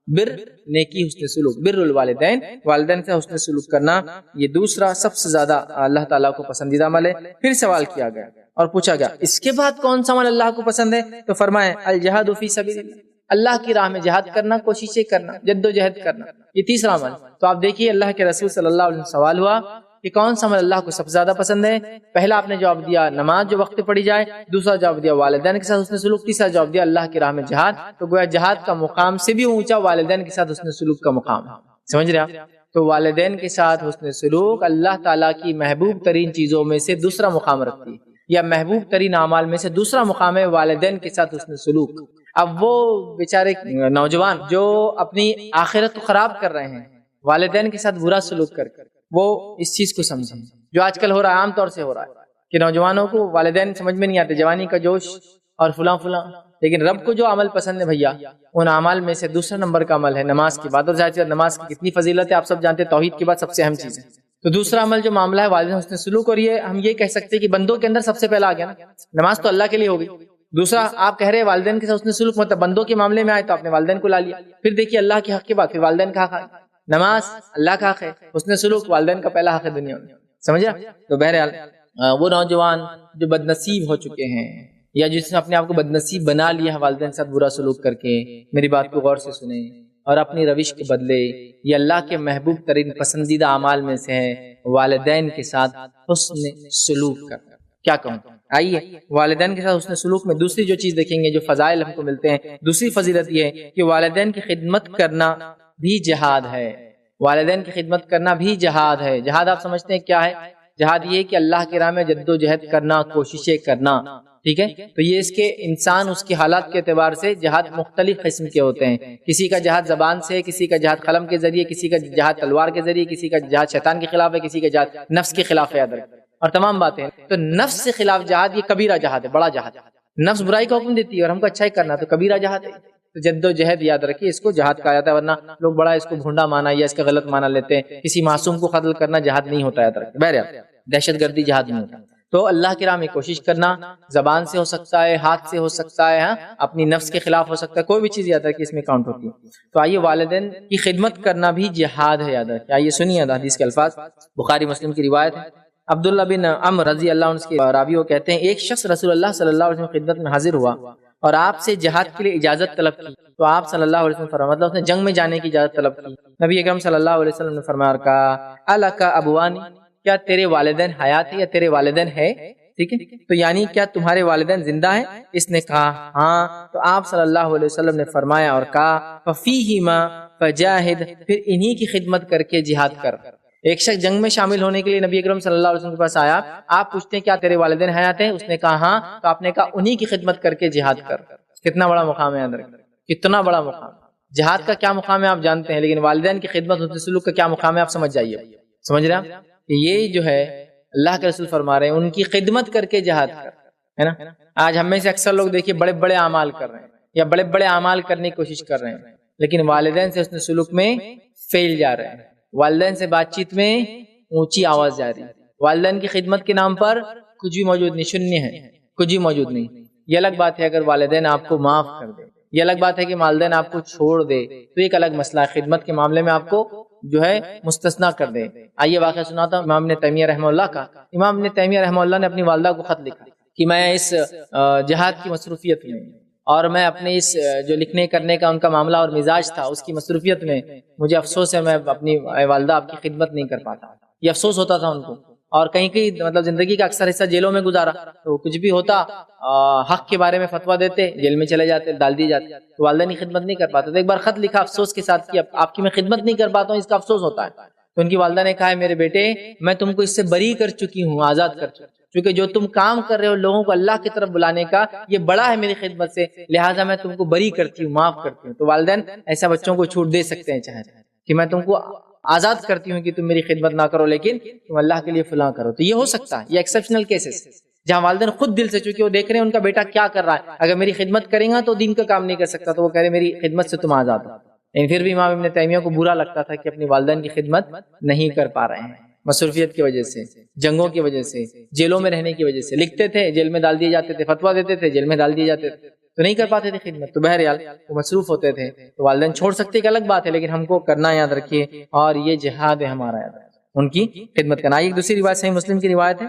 بر نیکی, حسن سلوک, بر الوالدین, والدین سے حسن سلوک کرنا, یہ دوسرا سب سے زیادہ اللہ تعالیٰ کو پسندیدہ عمل ہے. پھر سوال کیا گیا اور پوچھا گیا اس کے بعد کون سا عمل اللہ کو پسند ہے, تو فرمائے الجہاد فی سبیل اللہ, اللہ کی راہ میں جہاد کرنا, کوششیں کرنا, جد و جہد کرنا, یہ تیسرا عمل. تو آپ دیکھیے اللہ کے رسول صلی اللہ علیہ وسلم سوال ہوا کہ کون سا عمل اللہ کو سب سے زیادہ پسند ہے. پہلا آپ نے جواب دیا نماز جو وقت پڑھی جائے, دوسرا جواب دیا والدین کے ساتھ حسن سلوک, تیسرا جواب دیا اللہ کی راہ میں جہاد. تو گویا جہاد کا مقام سے بھی اونچا والدین کے ساتھ حسن سلوک کا مقام ہے. سمجھ رہے آپ؟ تو والدین کے ساتھ حسن سلوک اللہ تعالیٰ کی محبوب ترین چیزوں میں سے دوسرا مقام رکھتی ہے, یا محبوب ترین اعمال میں سے دوسرا مقام ہے والدین کے ساتھ حسن سلوک. اب وہ بیچارے نوجوان جو اپنی آخرت کو خراب کر رہے ہیں والدین کے ساتھ برا سلوک کر کے، وہ اس چیز کو سمجھیں جو آج کل ہو رہا ہے، عام طور سے ہو رہا ہے کہ نوجوانوں کو والدین سمجھ میں نہیں آتے، جوانی کا جوش اور فلاں فلاں، لیکن رب کو جو عمل پسند ہے بھیا، ان اعمال میں سے دوسرا نمبر کا عمل ہے نماز کی بات، اور ظاہر ہے نماز کی کتنی فضیلت ہے آپ سب جانتے ہیں، توحید کے بعد سب سے اہم چیز ہے۔ تو دوسرا عمل جو معاملہ ہے والدین حسن سلوک، اور یہ ہم یہ کہہ سکتے ہیں کہ بندوں کے اندر سب سے پہلا آ گیا نا، نماز تو اللہ کے لیے ہوگی، دوسرا آپ کہہ رہے ہیں والدین کے ساتھ حسن سلوک، مطلب بندوں کے معاملے میں آئے تو آپ نے والدین کو لا لیا، پھر دیکھیے اللہ کے حق کے بعد پھر والدین کا حق ہے، نماز اللہ کا حق ہے، حسن سلوک والدین کا پہلا حق ہے دنیا میں، سمجھا؟ تو بہرحال وہ نوجوان جو بد نصیب ہو چکے ہیں یا جس نے اپنے آپ کو بد نصیب بنا لیا ہے والدین کے ساتھ برا سلوک کر کے، میری بات کو غور سے سنیں اور اپنی روش کو بدلے۔ یہ اللہ کے محبوب ترین پسندیدہ اعمال میں سے ہے والدین کے ساتھ حسن سلوک کرنا۔ کیا کہوں؟ آئیے والدین کے ساتھ حسن سلوک میں دوسری جو چیز دیکھیں گے، جو فضائل ہم کو ملتے ہیں، دوسری فضیلت یہ ہے کہ والدین کی خدمت کرنا بھی جہاد ہے۔ والدین کی خدمت کرنا بھی جہاد ہے۔ جہاد آپ سمجھتے ہیں کیا ہے؟ جہاد یہ کہ اللہ کی راہ میں جد و جہد کرنا، کوششیں کرنا، ٹھیک ہے؟ تو یہ اس کے انسان اس کی حالات کے اعتبار سے جہاد مختلف قسم کے ہوتے ہیں، کسی کا جہاد زبان سے، کسی کا جہاد قلم کے ذریعے، کسی کا جہاد تلوار کے ذریعے، کسی کا جہاد شیطان کے خلاف ہے، کسی کا جہاد نفس کے خلاف ہے، اور تمام باتیں۔ تو نفس سے خلاف جہاد یہ کبیرہ جہاد ہے، بڑا جہاد ہے۔ نفس برائی کا حکم دیتی ہے اور ہم کو اچھائی کرنا، تو کبیرہ جہاد ہے۔ تو جد و جہد یاد رکھیے، اس کو جہاد کہا جاتا ہے، ورنہ لوگ بڑا اس کو بھونڈا مانا یا اس کا غلط مانا لیتے ہیں۔ کسی معصوم کو قتل کرنا جہاد نہیں ہوتا، یاد رکھیں۔ بہرحال دہشت گردی جہاد نہیں ہوتا۔ تو اللہ کی راہ میں کوشش کرنا زبان سے ہو سکتا ہے، ہاتھ سے ہو سکتا ہے، اپنی نفس کے خلاف ہو سکتا ہے، کوئی بھی چیز یاد رکھیے اس میں کاؤنٹ ہوتی ہے۔ تو آئیے والدین کی خدمت کرنا بھی جہاد ہے، یاد رکھیے۔ آئیے سنیے حدیث کے الفاظ، بخاری مسلم کی روایت ہے۔ عبداللہ بن عمر رضی اللہ عنہ کے راوی وہ کہتے ہیں، ایک شخص رسول اللہ صلی اللہ علیہ وسلم کی خدمت میں حاضر ہوا اور آپ سے جہاد کے لیے اجازت طلب کی، تو آپ صلی اللہ علیہ وسلم فرمایا، مطلب اس نے جنگ میں جانے کی اجازت طلب کی۔ نبی اکرم صلی اللہ علیہ وسلم نے فرمایا اور کہا، الک ابوانی، کیا تیرے والدین حیات ہے یا تیرے والدین ہے؟ ٹھیک ہے، تو یعنی کیا تمہارے والدین زندہ ہیں؟ اس نے کہا ہاں، تو آپ صلی اللہ علیہ وسلم نے فرمایا اور کہا، ففیہما فجاہد، پھر انہی کی خدمت کر کے جہاد کر۔ ایک شخص جنگ میں شامل ہونے کے لیے نبی اکرم صلی اللہ علیہ وسلم کے پاس آیا، آپ پوچھتے ہیں کیا تیرے والدین حیات ہیں؟ اس نے کہا ہاں، تو آپ نے کہا انہی کی خدمت کر کے جہاد کر۔ کتنا بڑا مقام ہے، یاد رکھیں، کتنا بڑا مقام۔ جہاد کا کیا مقام ہے آپ جانتے ہیں، لیکن والدین کی خدمت حسن سلوک کا کیا مقام ہے آپ سمجھ جائیے۔ سمجھ رہے ہیں کہ یہ جو ہے اللہ کے رسول فرما رہے ہیں ان کی خدمت کر کے جہاد کر، ہے نا؟ آج ہم میں سے اکثر لوگ دیکھیے بڑے بڑے اعمال کر رہے ہیں یا بڑے بڑے اعمال کرنے کی کوشش کر رہے ہیں، لیکن والدین سے حسن سلوک میں فیل جا رہے ہیں، والدین سے بات چیت میں اونچی آواز جاری، والدین کی خدمت کے نام پر کچھ بھی موجود نہیں، شنیہ ہے، کچھ بھی موجود نہیں۔ یہ الگ بات ہے اگر والدین آپ کو معاف کر دے، یہ الگ بات ہے کہ والدین آپ کو چھوڑ دے، تو ایک الگ مسئلہ ہے، خدمت کے معاملے میں آپ کو جو ہے مستثنا کر دے۔ آئیے واقعہ سناتا ہوں امام ابن تیمیہ رحمہ اللہ کا۔ امام ابن تیمیہ رحمہ اللہ نے اپنی والدہ کو خط لکھا کہ میں اس جہاد کی مصروفیت میں اور میں اپنے اس جو لکھنے کرنے کا ان کا معاملہ اور مزاج تھا اس کی مصروفیت میں مجھے افسوس ہے میں اپنی والدہ آپ کی خدمت نہیں کر پاتا۔ یہ افسوس ہوتا تھا ان کو، اور کہیں کہیں مطلب زندگی کا اکثر حصہ جیلوں میں گزارا، تو کچھ بھی ہوتا حق کے بارے میں فتویٰ دیتے، جیل میں چلے جاتے، ڈال دیے جاتے، تو والدین کی خدمت نہیں کر پاتے۔ تو ایک بار خط لکھا افسوس کے ساتھ کہ آپ کی میں خدمت نہیں کر پاتا ہوں، اس کا افسوس ہوتا ہے۔ تو ان کی والدہ نے کہا ہے میرے بیٹے میں تم کو اس سے بری کر چکی ہوں، آزاد کر چکی ہوں، کیونکہ جو تم کام کر رہے ہو لوگوں کو اللہ کی طرف بلانے کا یہ بڑا ہے میری خدمت سے، لہٰذا میں تم کو بری کرتی ہوں، معاف کرتی ہوں۔ تو والدین ایسا بچوں کو چھوٹ دے سکتے ہیں چاہے کہ میں تم کو آزاد کرتی ہوں کہ تم میری خدمت نہ کرو لیکن تم اللہ کے لیے فلاں کرو، تو یہ ہو سکتا ہے، یہ ایکسیپشنل کیسز جہاں والدین خود دل سے، چونکہ وہ دیکھ رہے ہیں ان کا بیٹا کیا کر رہا ہے، اگر میری خدمت کریں گا تو دین کا کام نہیں کر سکتا، تو وہ کہہ رہے میری خدمت سے تم آزاد ہو۔ لیکن پھر بھی امام ابن تیمیہ کو برا لگتا تھا کہ اپنی والدین کی خدمت نہیں کر پا رہے ہیں، مصروفیت کی وجہ سے، جنگوں کی وجہ سے، جیلوں میں رہنے کی وجہ سے، لکھتے تھے جیل میں ڈال دیے جاتے تھے، فتویٰ دیتے تھے جیل میں ڈال دیے جاتے تھے، تو نہیں کر پاتے تھے خدمت۔ تو بہرحال وہ مصروف ہوتے تھے، تو والدین چھوڑ سکتے ایک الگ بات ہے، لیکن ہم کو کرنا یاد رکھیے، اور یہ جہاد ہے ہمارا، یاد رکھیے ان کی خدمت کرنا۔ ایک دوسری روایت صحیح مسلم کی روایت ہے،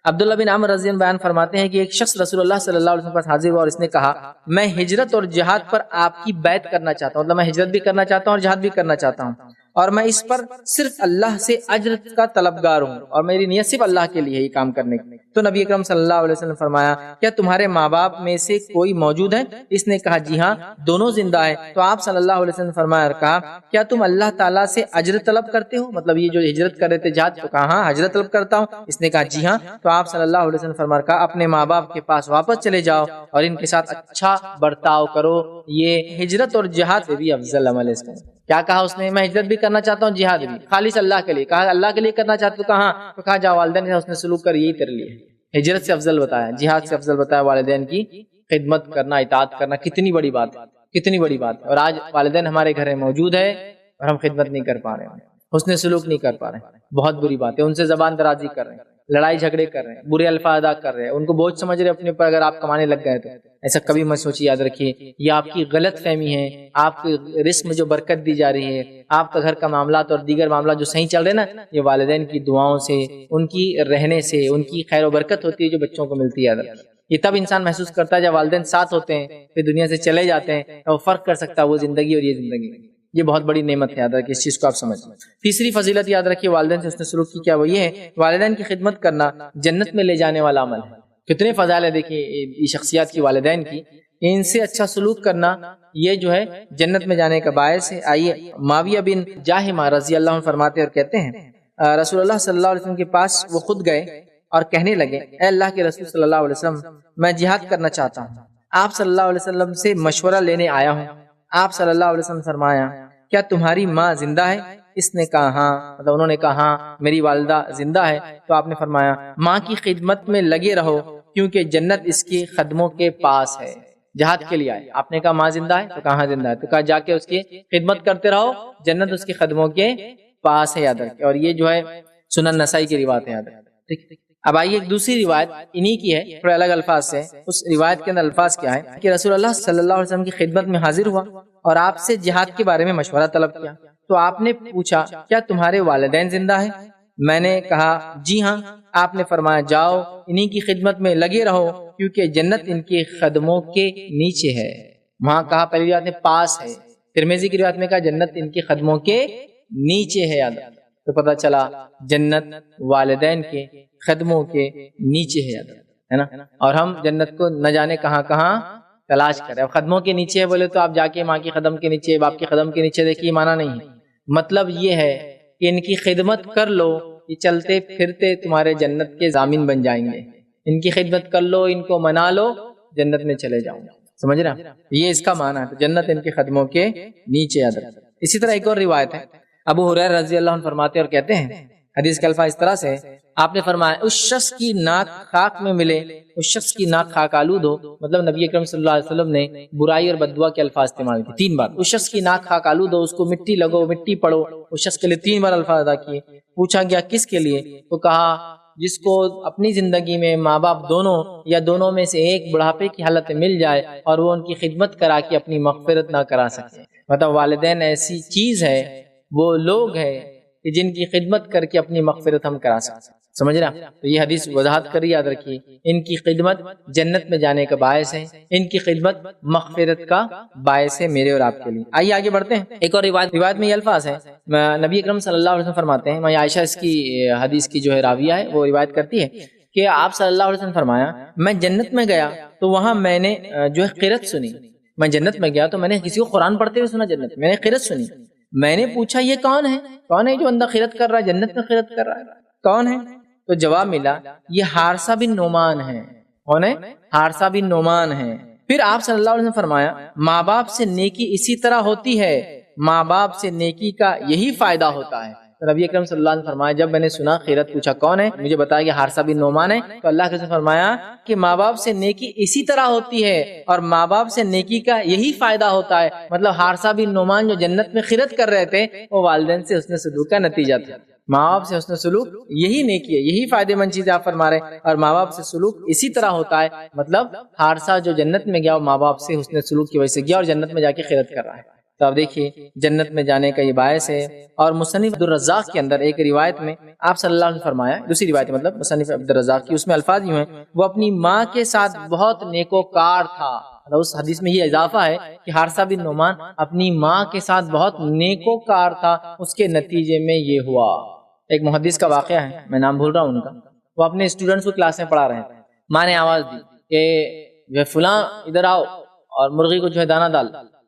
عبداللہ بن عمر رضی اللہ بیان فرماتے ہیں کہ ایک شخص رسول اللہ صلی اللہ علیہ وسلم کے پاس حاضر ہوا اور اس نے کہا میں ہجرت اور جہاد پر آپ کی بیعت کرنا چاہتا ہوں، مطلب میں ہجرت بھی کرنا چاہتا ہوں اور جہاد بھی کرنا چاہتا ہوں۔ اور میں اس پر صرف اللہ سے اجر کا طلبگار ہوں اور میری نیت صرف اللہ کے لیے یہ کام کرنے کی۔ تو نبی اکرم صلی اللہ علیہ وسلم فرمایا کیا تمہارے ماں باپ میں سے کوئی موجود ہے؟ اس نے کہا جی ہاں دونوں زندہ ہیں۔ تو آپ صلی اللہ علیہ وسلم فرمایا اور کہا کیا تم اللہ تعالیٰ سے اجر طلب کرتے ہو؟ مطلب یہ جو ہجرت کر رہے تھے جہاد، تو کہا ہاں اجر طلب کرتا ہوں۔ اس نے کہا جی ہاں۔ تو آپ صلی اللہ علیہ وسلم فرمایا کہا اپنے ماں باپ کے پاس واپس چلے جاؤ اور ان کے ساتھ اچھا برتاؤ کرو، یہ ہجرت اور جہاد سے بھی افضل عمل ہے۔ اس کا کیا کہا اس نے؟ میں ہجرت بھی کرنا چاہتا ہوں، جہاد بھی، خالص اللہ کے لیے۔ کہا اللہ کے لیے کرنا چاہتا ہوں، کہاں؟ تو کہا جا والدین سے حسن سلوک کر، یہی تیرے لیے ہجرت سے افضل بتایا، جہاد سے افضل بتایا والدین کی خدمت کرنا، اطاعت کرنا۔ کتنی بڑی بات ہے، کتنی بڑی بات ہے۔ اور آج والدین ہمارے گھر میں موجود ہے اور ہم خدمت نہیں کر پا رہے ہیں، حسن سلوک نہیں کر پا رہے ہیں، بہت بری بات ہے۔ ان سے زبان درازی کر رہے ہیں، لڑائی جھگڑے کر رہے ہیں، برے الفاظ ادا کر رہے ہیں، ان کو بوجھ سمجھ رہے اپنے پر۔ اگر آپ کمانے لگ گئے تو ایسا کبھی مت سوچیے، یاد رکھیے یہ آپ کی غلط فہمی ہے۔ آپ کے رزق میں جو برکت دی جا رہی ہے، آپ کا گھر کا معاملات اور دیگر معاملات جو صحیح چل رہے ہیں نا، یہ والدین کی دعاؤں سے، ان کی رہنے سے، ان کی خیر و برکت ہوتی ہے جو بچوں کو ملتی ہے۔ یہ تب انسان محسوس کرتا ہے جب والدین ساتھ ہوتے ہیں، پھر دنیا سے چلے جاتے ہیں، اور فرق کر سکتا ہے وہ زندگی اور یہ زندگی۔ یہ بہت بڑی نعمت ہے، یاد رکھیے اس چیز کو آپ سمجھیں۔ تیسری فضیلت یاد رکھیے والدین سے حسن سلوک کی، کیا وہ یہ ہے والدین کی خدمت کرنا جنت میں لے جانے والا عمل ہے۔ کتنے فضائل ہیں دیکھیے یہ شخصیات کی، والدین کی، ان سے اچھا سلوک کرنا یہ جو ہے جنت میں جانے کا باعث ہے۔ آئیے معاویہ بن جاہمہ رضی اللہ عنہ فرماتے اور کہتے ہیں رسول اللہ صلی اللہ علیہ وسلم کے پاس وہ خود گئے اور کہنے لگے اے اللہ کے رسول صلی اللہ علیہ وسلم میں جہاد کرنا چاہتا ہوں، آپ صلی اللہ علیہ وسلم سے مشورہ لینے آیا ہوں۔ آپ صلی اللہ علیہ وسلم فرمایا کیا تمہاری ماں زندہ ہے؟ اس نے کہا ہاں، مطلب انہوں نے کہا ہاں میری والدہ زندہ ہے۔ تو آپ نے فرمایا ماں کی خدمت میں لگے رہو کیونکہ جنت اس کی قدموں کے پاس ہے۔ جہاد کے لیے آئے، آپ نے کہا ماں زندہ ہے؟ تو کہاں زندہ ہے؟ تو کہا جا کے اس کی خدمت کرتے رہو، جنت اس کی قدموں کے پاس ہے، یاد رکھیں۔ اور یہ جو ہے سنن نسائی کی روایت ہے، یاد رکھیں۔ اب آئیے ایک دوسری روایت انہی کی ہے، تھوڑے الگ الفاظ سے۔ اس روایت کے اندر الفاظ کیا ہے کہ رسول اللہ صلی اللہ علیہ وسلم کی خدمت میں حاضر ہوا اور آپ سے جہاد کے بارے میں مشورہ طلب کیا۔ تو آپ نے پوچھا کیا تمہارے والدین زندہ ہیں؟ میں نے کہا جی ہاں۔ آپ نے فرمایا جاؤ انہی کی خدمت میں لگے رہو کیونکہ جنت ان کے قدموں کے نیچے ہے۔ وہاں کہا پہلی روایت میں پاس ہے، ترمذی کی روایت میں کہا جنت ان کے قدموں کے نیچے ہے، یاد۔ تو پتہ چلا جنت والدین کے قدموں کے نیچے ہے نا۔ اور ہم جنت کو نہ جانے کہاں کہاں تلاش کریں۔ اب قدموں کے نیچے ہے بولے تو آپ جا کے ماں کی قدم کے نیچے، باپ کی قدم کے نیچے دیکھیے، مانا نہیں ہے۔ مطلب یہ ہے کہ ان کی خدمت کر لو، یہ چلتے پھرتے تمہارے جنت کے ضامن بن جائیں گے۔ ان کی خدمت کر لو، ان کو منا لو، جنت میں چلے جاؤ، سمجھ رہے ہیں؟ یہ اس کا معنی ہے، تو جنت ان کے قدموں کے نیچے، یاد رکھیں۔ اسی طرح ایک اور روایت ہے، ابو ہریرہ رضی اللہ عنہ فرماتے اور کہتے ہیں حدیث کے الفاظ اس طرح سے، آپ نے فرمایا اس شخص کی ناک خاک میں ملے، اس شخص کی ناک خاک آلود ہو، مطلب نبی اکرم صلی اللہ علیہ وسلم نے برائی اور بددعا کے الفاظ استعمال کیے 3 بار۔ اس شخص کی ناک خاک آلود ہو، اس کو مٹی لگو، مٹی پڑو، اس شخص کے لیے 3 بار الفاظ ادا کیے۔ پوچھا گیا کس کے لیے؟ تو کہا جس کو اپنی زندگی میں ماں باپ دونوں یا دونوں میں سے ایک بڑھاپے کی حالت میں مل جائے اور وہ ان کی خدمت کرا کے اپنی مغفرت نہ کرا سکے۔ مطلب والدین ایسی چیز ہے، وہ لوگ ہیں کہ جن کی خدمت کر کے اپنی مغفرت ہم کرا سکتے، سمجھ رہا؟ تو یہ حدیث وضاحت کر یاد رکھیے، ان کی خدمت جنت میں جانے کا باعث ہے، ان کی خدمت مغفرت کا باعث ہے میرے اور آپ کے لیے۔ آئیے آگے بڑھتے ہیں۔ ایک اور روایت میں یہ الفاظ ہے، نبی اکرم صلی اللہ علیہ وسلم فرماتے ہیں، میں عائشہ اس کی حدیث کی جو ہے راویہ ہے وہ روایت کرتی ہے کہ آپ صلی اللہ علیہ وسلم فرمایا میں جنت میں گیا تو وہاں میں نے جو ہے قرأت سنی۔ میں جنت میں گیا تو میں نے کسی کو قرآن پڑھتے ہوئے سنا، جنت میں نے قرأت سنی۔ میں نے پوچھا یہ کون ہے؟ کون ہے جو بندہ قرأت کر رہا ہے، جنت میں قرأت کر رہا ہے، کون ہے؟ تو جواب ملا یہ حارثہ بن نعمان ہے۔ کون ہے؟ حارثہ بن نعمان ہے۔ پھر آپ صلی اللہ علیہ وسلم فرمایا ماں باپ سے نیکی اسی طرح ہوتی ہے، ماں باپ سے نیکی کا یہی فائدہ ہوتا ہے۔ تو نبی اکرم صلی اللہ علیہ وسلم فرمایا جب میں نے سنا قرأت، پوچھا کون ہے، مجھے بتایا کہ حارثہ بن نعمان ہے، تو اللہ کے رسول فرمایا کہ ماں باپ سے نیکی اسی طرح ہوتی ہے اور ماں باپ سے نیکی کا یہی فائدہ ہوتا ہے۔ مطلب حارثہ بن نعمان جو جنت میں قرأت کر رہے تھے وہ والدین سے حسن سلوک کا نتیجہ تھا۔ ماں باپ سے حسن سلوک یہی نیکی ہے، یہی فائدہ مند چیز آپ فرما رہے ہیں، اور ماں باپ سے سلوک اسی طرح ہوتا ہے۔ مطلب حارثہ جو جنت میں گیا وہ ماں باپ سے حسن سلوک کی وجہ سے گیا اور جنت میں جا کے قرأت کر رہا ہے۔ تو اب دیکھیے جنت میں جانے کا یہ باعث ہے۔ اور مصنف عبدالرزاق کے اندر ایک روایت میں آپ صلی اللہ علیہ وسلم فرمایا، دوسری روایت مطلب مصنف عبدالرزاق کی، اس میں الفاظ یوں ہیں وہ اپنی ماں کے ساتھ بہت نیکوکار تھا، اس حدیث میں یہ اضافہ ہے کہ حارثہ بن نعمان اپنی ماں کے ساتھ بہت نیکوکار تھا، اس کے نتیجے میں یہ ہوا۔ ایک محدث کا واقعہ ہے، میں نام بھول رہا ہوں ان کا، وہ اپنے اسٹوڈنٹس کو کلاس میں پڑھا رہے ہیں، ماں نے آواز دی کہ جو فلاں ادھر آؤ اور مرغی کو جو ہے دانا ڈال،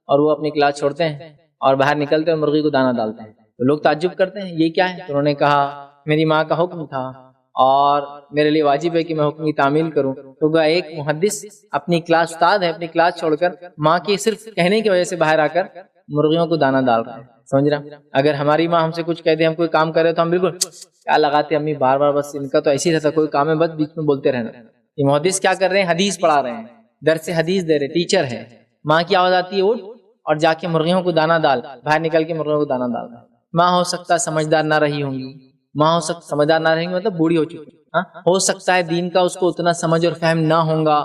اور وہ اپنی کلاس چھوڑتے ہیں اور باہر نکلتے ہیں، مرغی کو دانا ڈالتے ہیں۔ تو لوگ تعجب کرتے ہیں یہ کیا ہے؟ تو انہوں نے کہا میری ماں کا حکم تھا اور میرے لیے واجب ہے کہ میں حکم کی تعمیل کروں۔ تو گویا ایک محدث اپنی کلاس استاد ہے، اپنی کلاس چھوڑ کر ماں کے صرف کہنے کی وجہ سے باہر آ کر مرغیوں کو دانا ڈال رہا ہے، سمجھ رہا؟ اگر ہماری ماں ہم سے کچھ کہہ دے، ہم کوئی کام کرے تو ہم بالکل کیا لگاتے امی بار بار، بس ان کا تو ایسے ہی رہتا، کوئی کام ہے بس بیچ میں بولتے رہنا۔ یہ محدث کیا کر رہے ہیں؟ حدیث پڑھا رہے ہیں، درس حدیث دے رہے، ٹیچر ہے۔ ماں کی آواز آتی ہے اٹھ اور جا کے مرغیوں کو دانا ڈال، باہر نکل کے مرغیوں کو دانا ڈال رہا ہے۔ ماں ہو سکتا ہے سمجھدار نہ رہی ہوں گی، ماں ہو سکتا سمجھدار نہ رہیں گی مطلب بوڑھی ہو چکی، ہو سکتا ہے دین کا اس کو اتنا سمجھ اور فہم نہ ہوگا،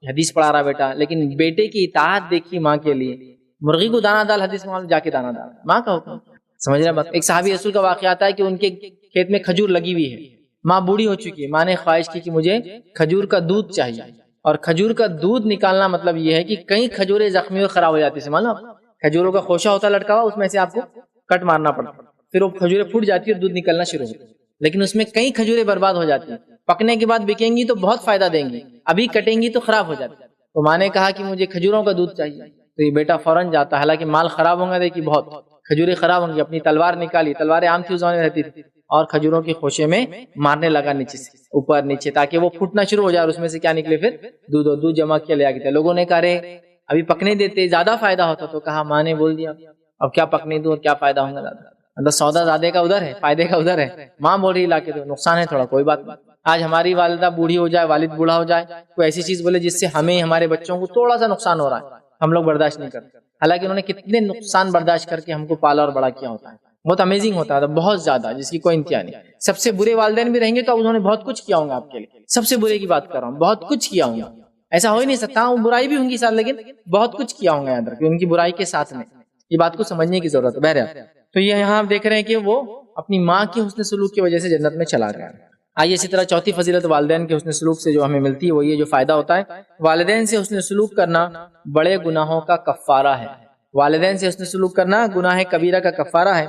حدیث پڑھا رہا بیٹا، لیکن بیٹے کی اطاعت دیکھی ماں کے لیے، مرغی کو دانا ڈال، حدیث میں جا کے دانا ڈال، ماں کا حکم، سمجھ رہے بات۔ ایک صحابی رسول کا واقعہ آتا ہے کہ ان کے کھیت میں کھجور لگی ہوئی ہے، ماں بوڑھی ہو چکی ہے، ماں نے خواہش کی کہ مجھے کھجور کا دودھ چاہیے، اور کھجور کا دودھ نکالنا مطلب یہ ہے کہ کئی کھجوریں زخمی اور خراب ہو جاتی ہیں، معلوم کھجوروں کا خوشہ ہوتا لٹکا ہوا، اس میں سے آپ کو کٹ مارنا پڑتا، پھر وہ کھجوریں پھوٹ جاتی ہے اور دودھ نکلنا شروع ہوتا ہے، لیکن اس میں کئی کھجوریں برباد ہو جاتی ہیں، پکنے کے بعد بکیں گی تو بہت فائدہ دیں گی، ابھی کٹیں گی تو خراب ہو جاتی ہے۔ تو ماں نے کہا کہ مجھے کھجوروں کا دودھ چاہیے، تو یہ بیٹا فوراً جاتا، حالانکہ مال خراب ہوں گا، دیکھیے بہت کھجوریں خراب ہوں گی، اپنی تلوار نکالی، تلواریں عام تھی اس زمانے میں رہتی تھی، اور کھجوروں کے خوشے میں مارنے لگا نیچے سے اوپر نیچے، تاکہ وہ پھوٹنا شروع ہو جائے، اور اس میں سے کیا نکلے پھر دودھ جمع کیا لے آ گیا۔ لوگوں نے کہا رے ابھی پکنے دیتے زیادہ فائدہ ہوتا، تو کہا ماں نے بول دیا اب کیا پکنے دوں اور کیا فائدہ ہوگا دادا، مطلب سودا زیادہ کا ادھر ہے، فائدے کا ادھر ہے، ماں بول رہی لا کے دو، نقصان ہے تھوڑا، کوئی بات نہیں۔ آج ہماری والدہ بوڑھی ہو جائے، والد بوڑھا ہو جائے، کوئی ایسی چیز بولے جس سے ہمیں ہمارے بچوں کو تھوڑا سا نقصان ہو رہا ہے، ہم لوگ برداشت نہیں کرتے، حالانکہ انہوں نے کتنے نقصان برداشت کر کے ہم کو پالا اور بڑا کیا ہوتا ہے، بہت امیزنگ ہوتا ہے، بہت زیادہ، جس کی کوئی انتہا نہیں۔ سب سے برے والدین بھی رہیں گے تو انہوں نے بہت کچھ کیا ہوں گا آپ کے لیے، سب سے برے کی بات کر رہا ہوں، بہت کچھ کیا ہوں گا، ایسا ہو ہی نہیں سکتا، وہ برائی بھی ہوں گی ساتھ، لیکن بہت کچھ کیا ہوں گا، یاد رکھیں ان کی برائی کے ساتھ میں، یہ بات کو سمجھنے کی ضرورت ہے۔ بہرحال تو یہ یہاں آپ دیکھ رہے ہیں کہ وہ اپنی ماں کے حسن سلوک کی وجہ سے جنت میں چلا گیا۔ آئیے اسی طرح چوتھی فضیلت والدین کے حسن سلوک سے جو ہمیں ملتی ہے وہ یہ جو فائدہ ہوتا ہے، والدین سے حسن سلوک کرنا بڑے گناہوں کا کفارہ ہے۔ والدین سے حسن سلوک کرنا گناہ کبیرہ کا کفارہ ہے۔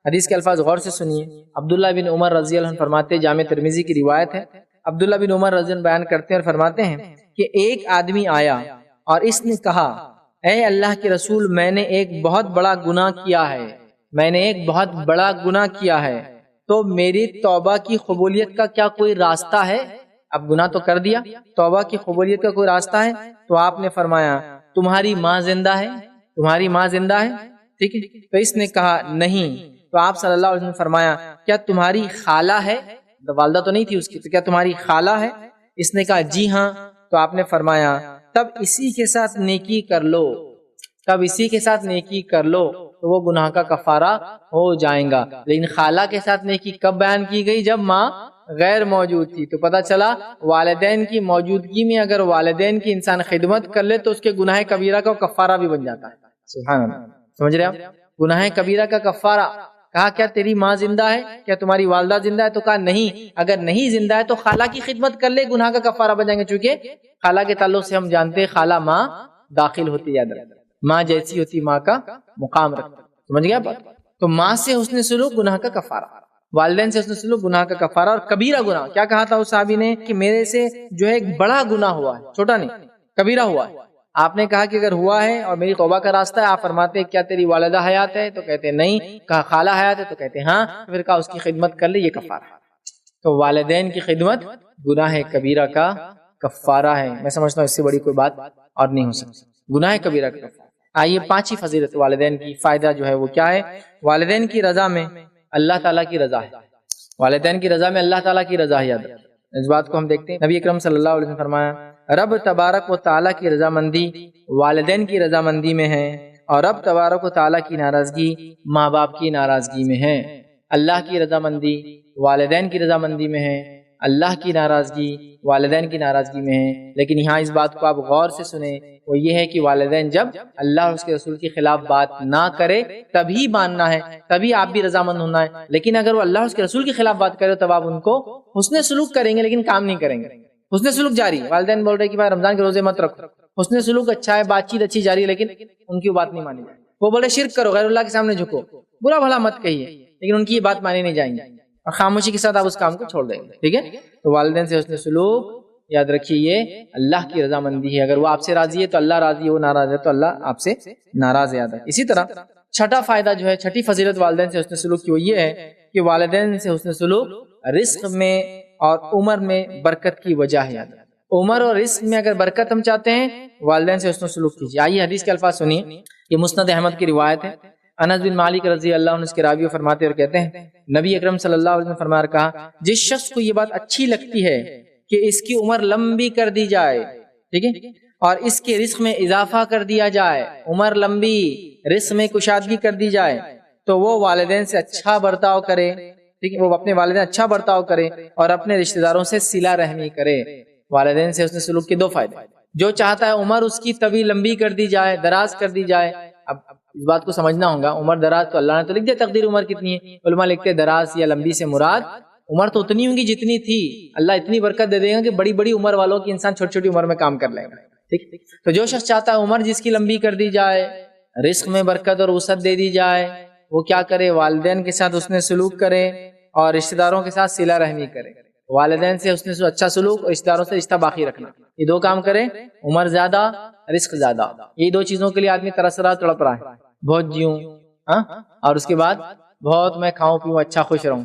حدیث کے الفاظ غور سے سنیے، عبداللہ بن عمر رضی اللہ عنہ فرماتے، جامع ترمذی کی روایت ہے، عبداللہ بن عمر رضی اللہ عنہ بیان کرتے ہیں اور فرماتے ہیں کہ ایک آدمی آیا اور اس نے کہا اے اللہ کے رسول، میں نے ایک بہت بڑا گناہ کیا ہے، میں نے ایک بہت بڑا گناہ کیا ہے، تو میری توبہ کی قبولیت کا کیا کوئی راستہ ہے؟ اب گناہ تو کر دیا، توبہ کی قبولیت کا کوئی راستہ ہے؟ تو آپ نے فرمایا تمہاری ماں زندہ ہے، تمہاری ماں زندہ ہے، ٹھیک ہے؟ تو اس نے کہا نہیں، تو آپ صلی اللہ علیہ وسلم نے فرمایا کیا تمہاری خالہ ہے؟ والدہ تو نہیں تھی اس کی، تو کیا تمہاری خالہ ہے؟ اس نے کہا جی ہاں، تو آپ نے فرمایا تب اسی کے ساتھ نیکی کر لو، تب اسی کے ساتھ نیکی کر لو، تو وہ گناہ کا کفارہ ہو جائیں گا۔ لیکن خالہ کے ساتھ نیکی کب بیان کی گئی؟ جب ماں غیر موجود تھی۔ تو پتہ چلا والدین کی موجودگی میں اگر والدین کی انسان خدمت کر لے تو اس کے گناہ کبیرہ کا کفارہ بھی بن جاتا ہے۔ سبحان اللہ، سمجھ رہے آپ؟ گناہ کبیرہ کا کفارہ۔ کہا کیا تیری ماں زندہ ہے؟ کیا تمہاری والدہ زندہ ہے؟ تو کہا نہیں، اگر نہیں زندہ ہے تو خالہ کی خدمت کر لے، گناہ کا کفارہ بن جائیں گے، چونکہ خالہ کے تعلق سے ہم جانتے ہیں خالہ ماں داخل ہوتی، یاد رکھیں ماں جیسی ہوتی، ماں کا مقام رکھتی، سمجھ گیا بات؟ تو ماں سے حسن سلوک گناہ کا کفارہ، والدین سے حسن سلوک گناہ کا کفارہ۔ اور کبیرہ گناہ کیا کہا تھا اس صحابی نے کہ میرے سے جو ہے ایک بڑا گناہ ہوا ہے، چھوٹا نہیں، کبیرہ ہوا ہے۔ آپ نے کہا کہ اگر ہوا ہے اور میری توبہ کا راستہ ہے، آپ فرماتے کیا تیری والدہ حیات ہے؟ تو کہتے نہیں۔ کہا خالہ حیات ہے؟ تو کہتے ہاں۔ پھر کہا اس کی خدمت کر لے، یہ کفارہ ہے۔ تو والدین کی خدمت گناہ کبیرہ کا کفارہ ہے۔ میں سمجھتا ہوں اس سے بڑی کوئی بات اور نہیں ہو سکتی، گناہ کبیرہ کا کفارہ۔ آئیے پانچویں فضیلت والدین کی فائدہ جو ہے وہ کیا ہے؟ والدین کی رضا میں اللہ تعالیٰ کی رضا ہے، والدین کی رضا میں اللہ تعالیٰ کی رضا ہے۔ یاد اس بات کو ہم دیکھتے ہیں، نبی اکرم صلی اللہ علیہ وسلم نے فرمایا رب تبارک و تعالیٰ کی رضامندی والدین کی رضامندی میں ہے، اور رب تبارک و تعالیٰ کی ناراضگی ماں باپ کی ناراضگی میں ہے۔ اللہ کی رضامندی والدین کی رضامندی میں ہے، اللہ کی ناراضگی والدین کی ناراضگی میں ہے۔ لیکن یہاں اس بات کو آپ غور سے سنیں، وہ یہ ہے کہ والدین جب اللہ اور اس کے رسول کے خلاف بات نہ کرے تبھی ماننا ہے، تبھی آپ بھی رضامند ہونا ہے۔ لیکن اگر وہ اللہ اور اس کے رسول کے خلاف بات کرے تب آپ ان کو حسن سلوک کریں گے لیکن کام نہیں کریں گے۔ حسن سلوک جاری ہے، والدین بول رہے کہ بھائی رمضان کے روزے مت رکھو، حسن سلوک اچھا ہے، بات چیت اچھی جاری ہے، لیکن ان کی بات نہیں مانی جائے. وہ بولے شرک کرو، غیر اللہ کے سامنے جھکو، برا بھلا مت کہیے، لیکن ان کی یہ بات مانی نہیں جائیں گی اور خاموشی کے ساتھ آپ اس کام کو چھوڑ دیں گے. ٹھیک ہے، تو والدین سے حسن سلوک یاد رکھیے یہ اللہ کی رضامندی ہے. اگر وہ آپ سے راضی ہے تو اللہ راضی ہے، وہ ناراض ہے تو اللہ آپ سے ناراض ہے. اسی طرح چھٹا فائدہ جو ہے، چھٹی فضیلت والدین سے حسن سلوک کی وہ یہ ہے کہ والدین سے حسن سلوک رزق میں اور عمر میں برکت کی وجہ ہے. عمر اور رزق میں اگر برکت ہم چاہتے ہیں، والدین سے حسن سلوک کیجیے. آئیے حدیث کے الفاظ سنیے. یہ مسند احمد کی روایت ہے. انس بن مالک رضی اللہ عنہ اس کے راوی فرماتے اور کہتے ہیں نبی اکرم صلی اللہ علیہ وسلم نے فرمایا کہا، جس شخص کو یہ بات اچھی لگتی ہے کہ اس کی عمر لمبی کر دی جائے، ٹھیک ہے، اور اس کے رزق میں اضافہ کر دیا جائے، عمر لمبی، رزق میں کشادگی کر دی جائے، تو وہ والدین سے اچھا برتاؤ کرے. ٹھیک ہے، وہ اپنے والدین اچھا برتاؤ کرے اور اپنے رشتہ داروں سے صلہ رحمی کرے. والدین سے حسن سلوک کے دو فائدے. جو چاہتا ہے عمر اس کی طویل لمبی کر دی جائے، دراز کر دی جائے. اب اس بات کو سمجھنا ہوگا، عمر دراز تو اللہ نے تو لکھ دیا تقدیر عمر کتنی ہے. علماء لکھتے دراز یا لمبی سے مراد عمر تو اتنی ہوں گی جتنی تھی. اللہ اتنی برکت دے دے گا کہ بڑی بڑی عمر والوں کی انسان چھوٹی چھوٹی عمر میں کام کر لے گا. ٹھیک، تو جو شخص چاہتا ہے عمر جس کی لمبی کر دی جائے، رزق میں برکت اور وسعت دے دی جائے، وہ کیا کرے؟ والدین کے ساتھ حسن سلوک کرے اور رشتہ داروں کے ساتھ صلہ رحمی کرے. والدین سے حسن سلوک، اچھا سلوک، اور رشتہ داروں سے رشتہ باقی رکھنا، یہ دو کام کرے. عمر زیادہ، رزق زیادہ، یہ دو چیزوں کے لیے آدمی ترس رہا تڑپ رہا ہے. بہت جیوں اور اس کے بعد بہت میں کھاؤں پیوں اچھا خوش رہوں،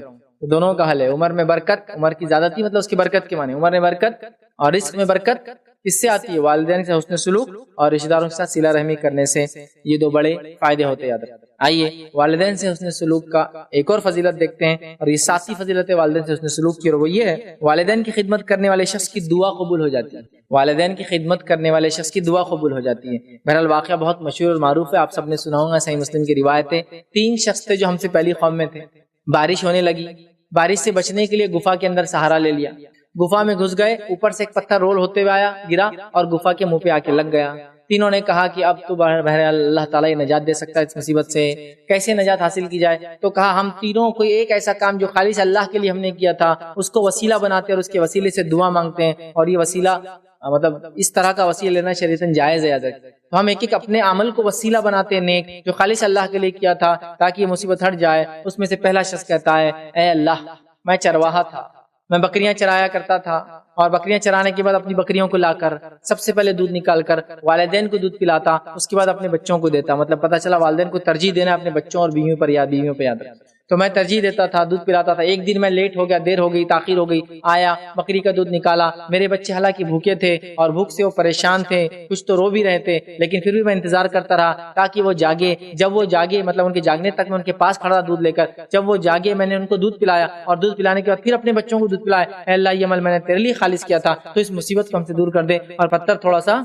دونوں کا حل ہے. عمر میں برکت، عمر کی زیادتی مطلب اس کی برکت کے معنی، عمر میں برکت اور رزق میں برکت اس سے آتی ہے والدین سے حسن سلوک اور رشتہ داروں کے ساتھ صلہ رحمی کرنے سے. یہ دو بڑے فائدے ہوتے ہیں، یاد رکھیں. آئیے والدین سے حسن سلوک کا ایک اور فضیلت دیکھتے ہیں، اور یہ ساتھی فضیلت ہے والدین سے حسن سلوک کی، اور وہ یہ ہے والدین کی خدمت کرنے والے شخص کی دعا قبول ہو جاتی ہے. والدین کی خدمت کرنے والے شخص کی دعا قبول ہو جاتی ہے. بہرحال واقعہ بہت مشہور اور معروف ہے، آپ سب نے سنا ہوگا، صحیح مسلم کی روایت ہے. 3 شخص تھے جو ہم سے پہلی قوم میں تھے. بارش ہونے لگی، بارش سے بچنے کے لیے گفا کے اندر سہارا لے لیا. گفا میں گھس گئے، اوپر سے ایک پتھر رول ہوتے ہوئے آیا، گرا اور گفا کے منہ پہ آ کے لگ گیا. تینوں نے کہا کہ اب تو بہرحال اللہ تعالیٰ یہ نجات دے سکتا ہے اس مصیبت سے، کیسے نجات حاصل کی جائے؟ تو کہا ہم تینوں کوئی ایک ایسا کام جو خالص اللہ کے لیے ہم نے کیا تھا اس کو وسیلہ بناتے ہیں اور اس کے وسیلے سے دعا مانگتے ہیں. اور یہ وسیلہ مطلب اس طرح کا وسیلہ لینا شریعتاً جائز ہے. یاد رکھیں، تو ہم ایک ایک اپنے عمل کو وسیلہ بناتے ہیں نیک جو خالص اللہ کے لیے کیا تھا تاکہ یہ مصیبت ہٹ جائے. اس میں سے پہلا شخص کہتا ہے، اے اللہ، میں چرواہا تھا، میں بکریاں چرایا کرتا تھا، اور بکریاں چرانے کے بعد اپنی بکریوں کو لا کر سب سے پہلے دودھ نکال کر والدین کو دودھ پلاتا، اس کے بعد اپنے بچوں کو دیتا. مطلب پتہ چلا والدین کو ترجیح دینا اپنے بچوں اور بیویوں پر یاد. تو میں ترجیح دیتا تھا، دودھ پلاتا تھا. ایک دن میں لیٹ ہو گیا، دیر ہو گئی، تاخیر ہو گئی، آیا بکری کا دودھ نکالا. میرے بچے حالانکہ بھوکے تھے اور بھوک سے وہ پریشان تھے، کچھ تو رو بھی رہے تھے، لیکن پھر بھی میں انتظار کرتا رہا تاکہ وہ جاگے. جب وہ جاگے، مطلب ان کے جاگنے تک میں ان کے پاس کھڑا دودھ لے کر. جب وہ جاگے میں نے ان کو دودھ پلایا اور دودھ پلانے کے بعد پھر اپنے بچوں کو دودھ پلایا. اے اللہ، یہ عمل میں نے تیرے لیے خالص کیا تھا، تو اس مصیبت کو ہم سے دور کر دے. اور پتھر تھوڑا سا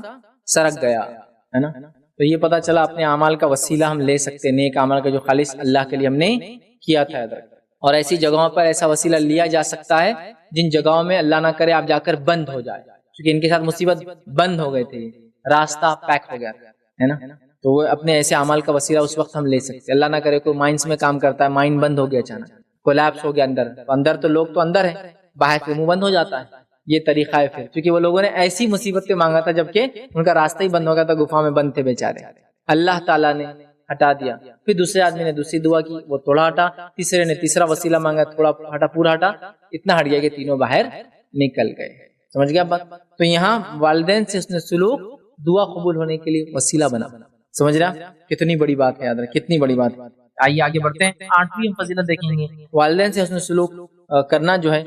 سرک گیا، ہے نا. تو یہ پتہ چلا اپنے اعمال کا وسیلہ ہم لے سکتے، نیک اعمال کا جو خالص اللہ کے لیے ہم نے کیا تھا. اور ایسی جگہوں پر ایسا وسیلہ لیا جا سکتا ہے جن جگہوں میں اللہ نہ کرے آپ جا کر بند ہو جائے، کیونکہ ان کے ساتھ مصیبت بند ہو گئے تھے، راستہ پیک ہو گیا ہے نا. تو وہ اپنے ایسے اعمال کا وسیلہ اس وقت ہم لے سکتے. اللہ نہ کرے کوئی مائنس میں کام کرتا ہے، مائنڈ بند ہو گیا، اچانک کولیپس ہو گیا اندر تو لوگ تو اندر ہیں، باہر سے منہ بند ہو جاتا ہے. یہ طریقہ ہے پھر، کیونکہ وہ لوگوں نے ایسی مصیبت پہ مانگا تھا جبکہ ان کا راستہ ہی بند ہو گیا تھا، گفا میں بند تھے بیچارے. اللہ تعالیٰ نے ہٹا دیا. پھر دوسرے آدمی نے دوسری دعا کی، وہ تھوڑا ہٹا. تیسرے نے تیسرا وسیلہ مانگا، تھوڑا ہٹا، پورا ہٹا. اتنا ہٹ گیا کہ تینوں باہر نکل گئے. سمجھ گیا بات؟ تو یہاں والدین سے اس نے سلوک دعا قبول ہونے کے لیے وسیلہ بنا. سمجھ رہا؟ کتنی بڑی بات ہے، یاد رکھ، کتنی بڑی بات. آئیے آگے بڑھتے ہیں. 8ویں فضیلت دیکھیں گے، والدین سے حسن سلوک کرنا جو ہے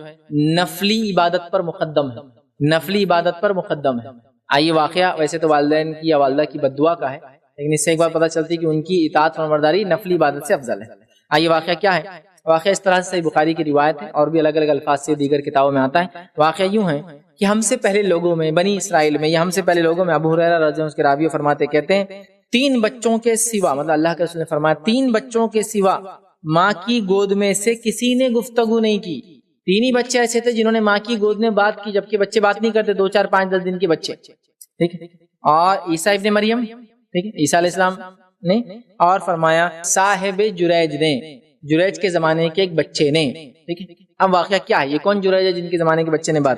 نفلی عبادت پر مقدم ہے. نفلی عبادت پر مقدم ہے. آئیے واقعہ، ویسے تو والدین کی یا والدہ کی بد دعا کا ہے، لیکن اس سے ایک بات پتہ چلتی ہے کہ ان کی اطاعت فرمانبرداری نفلی عبادت سے افضل ہے. آئیے واقعہ کیا ہے؟ واقعہ اس طرح سے صحیح بخاری کی روایت ہے اور بھی الگ الگ الفاظ سے دیگر کتابوں میں آتا ہے. واقعہ یوں ہے کہ ہم سے پہلے لوگوں میں، بنی اسرائیل میں، یا ہم سے پہلے لوگوں میں، ابو ہریرہ رضی اللہ عنہ اس کے راوی فرماتے کہتے ہیں 3 بچوں کے سوا، مطلب اللہ کے رسول نے فرمایا 3 بچوں کے سوا ماں کی گود میں سے کسی نے گفتگو نہیں کی. 3 ہی بچے ایسے تھے جنہوں نے ماں کی گود میں بات کی، جبکہ بچے بات نہیں کرتے، 2 4 5 10 دن کے بچے. ٹھیک ہے. اور عیسیٰ ابن مریم، ٹھیک ہے، عیسیٰ علیہ السلام نے، اور فرمایا صاحب جریج نے، جریج کے زمانے کے ایک بچے نے. ٹھیک ہے. اب واقعہ کیا ہے؟ یہ کون جریج ہے جن کے زمانے کے بچے نے بات؟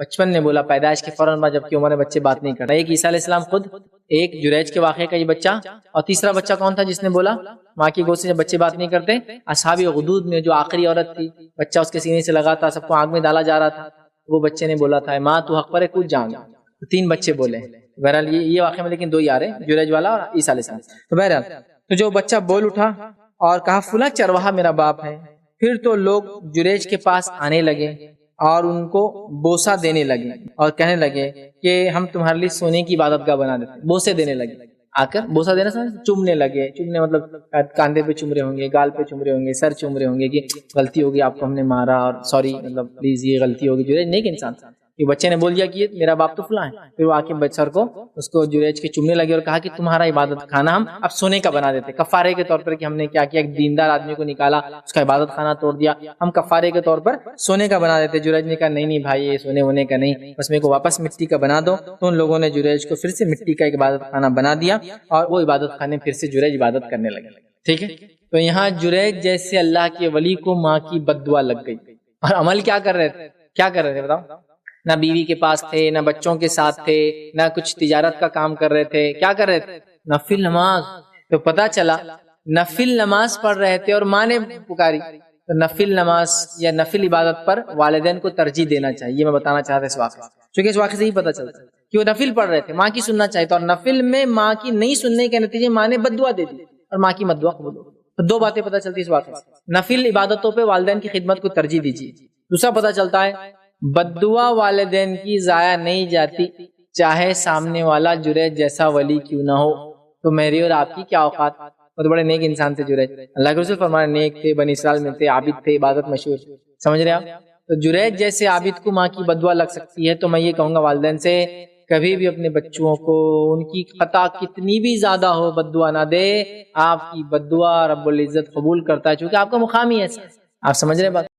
بچپن نے بولا پیدائش کے فوراً بعد، جبکہ عمر میں بچے بات نہیں کر رہے. ایک عیسیٰ علیہ السلام خود، ایک جریج کے واقعے کا یہ بچہ، اور تیسرا بچہ کون تھا جس نے بولا ماں کی گود سے جب بچے بات نہیں کرتے؟ اصحاب غدود میں جو آخری عورت تھی، بچہ اس کے سینے سے لگا تھا، سب کو آگ میں ڈالا جا رہا تھا، وہ بچے نے بولا تھا ماں تو حق پر ہے، کود جاؤں گا. 3 بچے بولے. بہرحال یہ واقعہ میں لیکن 2 ہی آ رہے، جریج والا اور عیسیٰ علیہ السلام. تو بہرحال تو جو بچہ بول اٹھا اور کہا فلاں چرواہا میرا باپ ہے. پھر تو لوگ جریج کے پاس آنے لگے اور ان کو بوسہ دینے لگے اور کہنے لگے کہ ہم تمہارے لیے سونے کی عبادت گاہ بنا دیتے. بوسے دینے لگے، آ کر بوسہ دینا سمجھ، چومنے لگے. چومنے مطلب کاندھے پہ چوم رہے ہوں گے، گال پہ چوم رہے ہوں گے، سر چوم رہے ہوں گے کہ غلطی ہوگی، آپ کو ہم نے مارا اور سوری، مطلب پلیز یہ غلطی ہوگی. جریج نیک انسان تھا، یہ بچے نے بول دیا کہ میرا باپ تو فلاں ہے. پھر وہ آ کے سر کو اس کو جریج کے چومنے لگے اور کہا کہ تمہارا عبادت خانہ ہم اب سونے کا بنا دیتے، کفارے کے طور پر کہ ہم نے کیا کیا، ایک دیندار آدمی کو نکالا، اس کا عبادت خانہ توڑ دیا، ہم کفارے کے طور پر سونے کا بنا دیتے. جریج نے کہا نہیں نہیں بھائی، یہ سونے ہونے کا نہیں، بس میرے کو واپس مٹی کا بنا دو. تو ان لوگوں نے جریج کو پھر سے مٹی کا ایک عبادت خانہ بنا دیا اور وہ عبادت خانے پھر سے جریج عبادت کرنے لگے. ٹھیک ہے، تو یہاں جریج جیسے اللہ کے ولی کو ماں کی بد دعا لگ گئی. اور عمل کیا کر رہے تھے؟ کیا کر رہے تھے بتاؤ؟ نہ بیوی کے پاس تھے، نہ بچوں کے ساتھ تھے، نہ کچھ تجارت کا کام کر رہے تھے. کیا کر رہے تھے؟ نفل نماز. تو پتا چلا نفل نماز پڑھ رہے تھے اور ماں نے پکاری. تو نفل نماز یا نفل عبادت پر والدین کو ترجیح دینا چاہیے. میں بتانا چاہتا اس واقعے، چونکہ اس واقعے سے ہی پتا چلتا ہے کہ وہ نفل پڑھ رہے تھے، ماں کی سننا چاہیے. اور نفل میں ماں کی نہیں سننے کے نتیجے ماں نے بد دعا دے دی اور ماں کی مد دعا قبول ہو گئی. تو 2 باتیں پتا چلتی اس واقعے سے. نفل عبادتوں پہ والدین کی خدمت کو ترجیح دیجیے. دوسرا پتا چلتا ہے بد دعا والدین کی ضائع نہیں جاتی، چاہے سامنے والا جریج جیسا ولی کیوں نہ ہو. تو میری اور آپ کی کیا اوقات، وہ تو بڑے نیک انسان تھے جریج. اللہ کے رسول فرمایا نیک تھے، بنی اسرائیل میں تھے، عابد تھے، عبادت مشہور. سمجھ رہے آپ؟ تو جریج جیسے عابد کو ماں کی بد دعا لگ سکتی ہے، تو میں یہ کہوں گا والدین سے کبھی بھی اپنے بچوں کو ان کی خطا کتنی بھی زیادہ ہو بد دعا نہ دے. آپ کی بد دعا رب العزت قبول کرتا ہے، چونکہ آپ کا مقام ہی ایسا ہے. آپ سمجھ رہے بات؟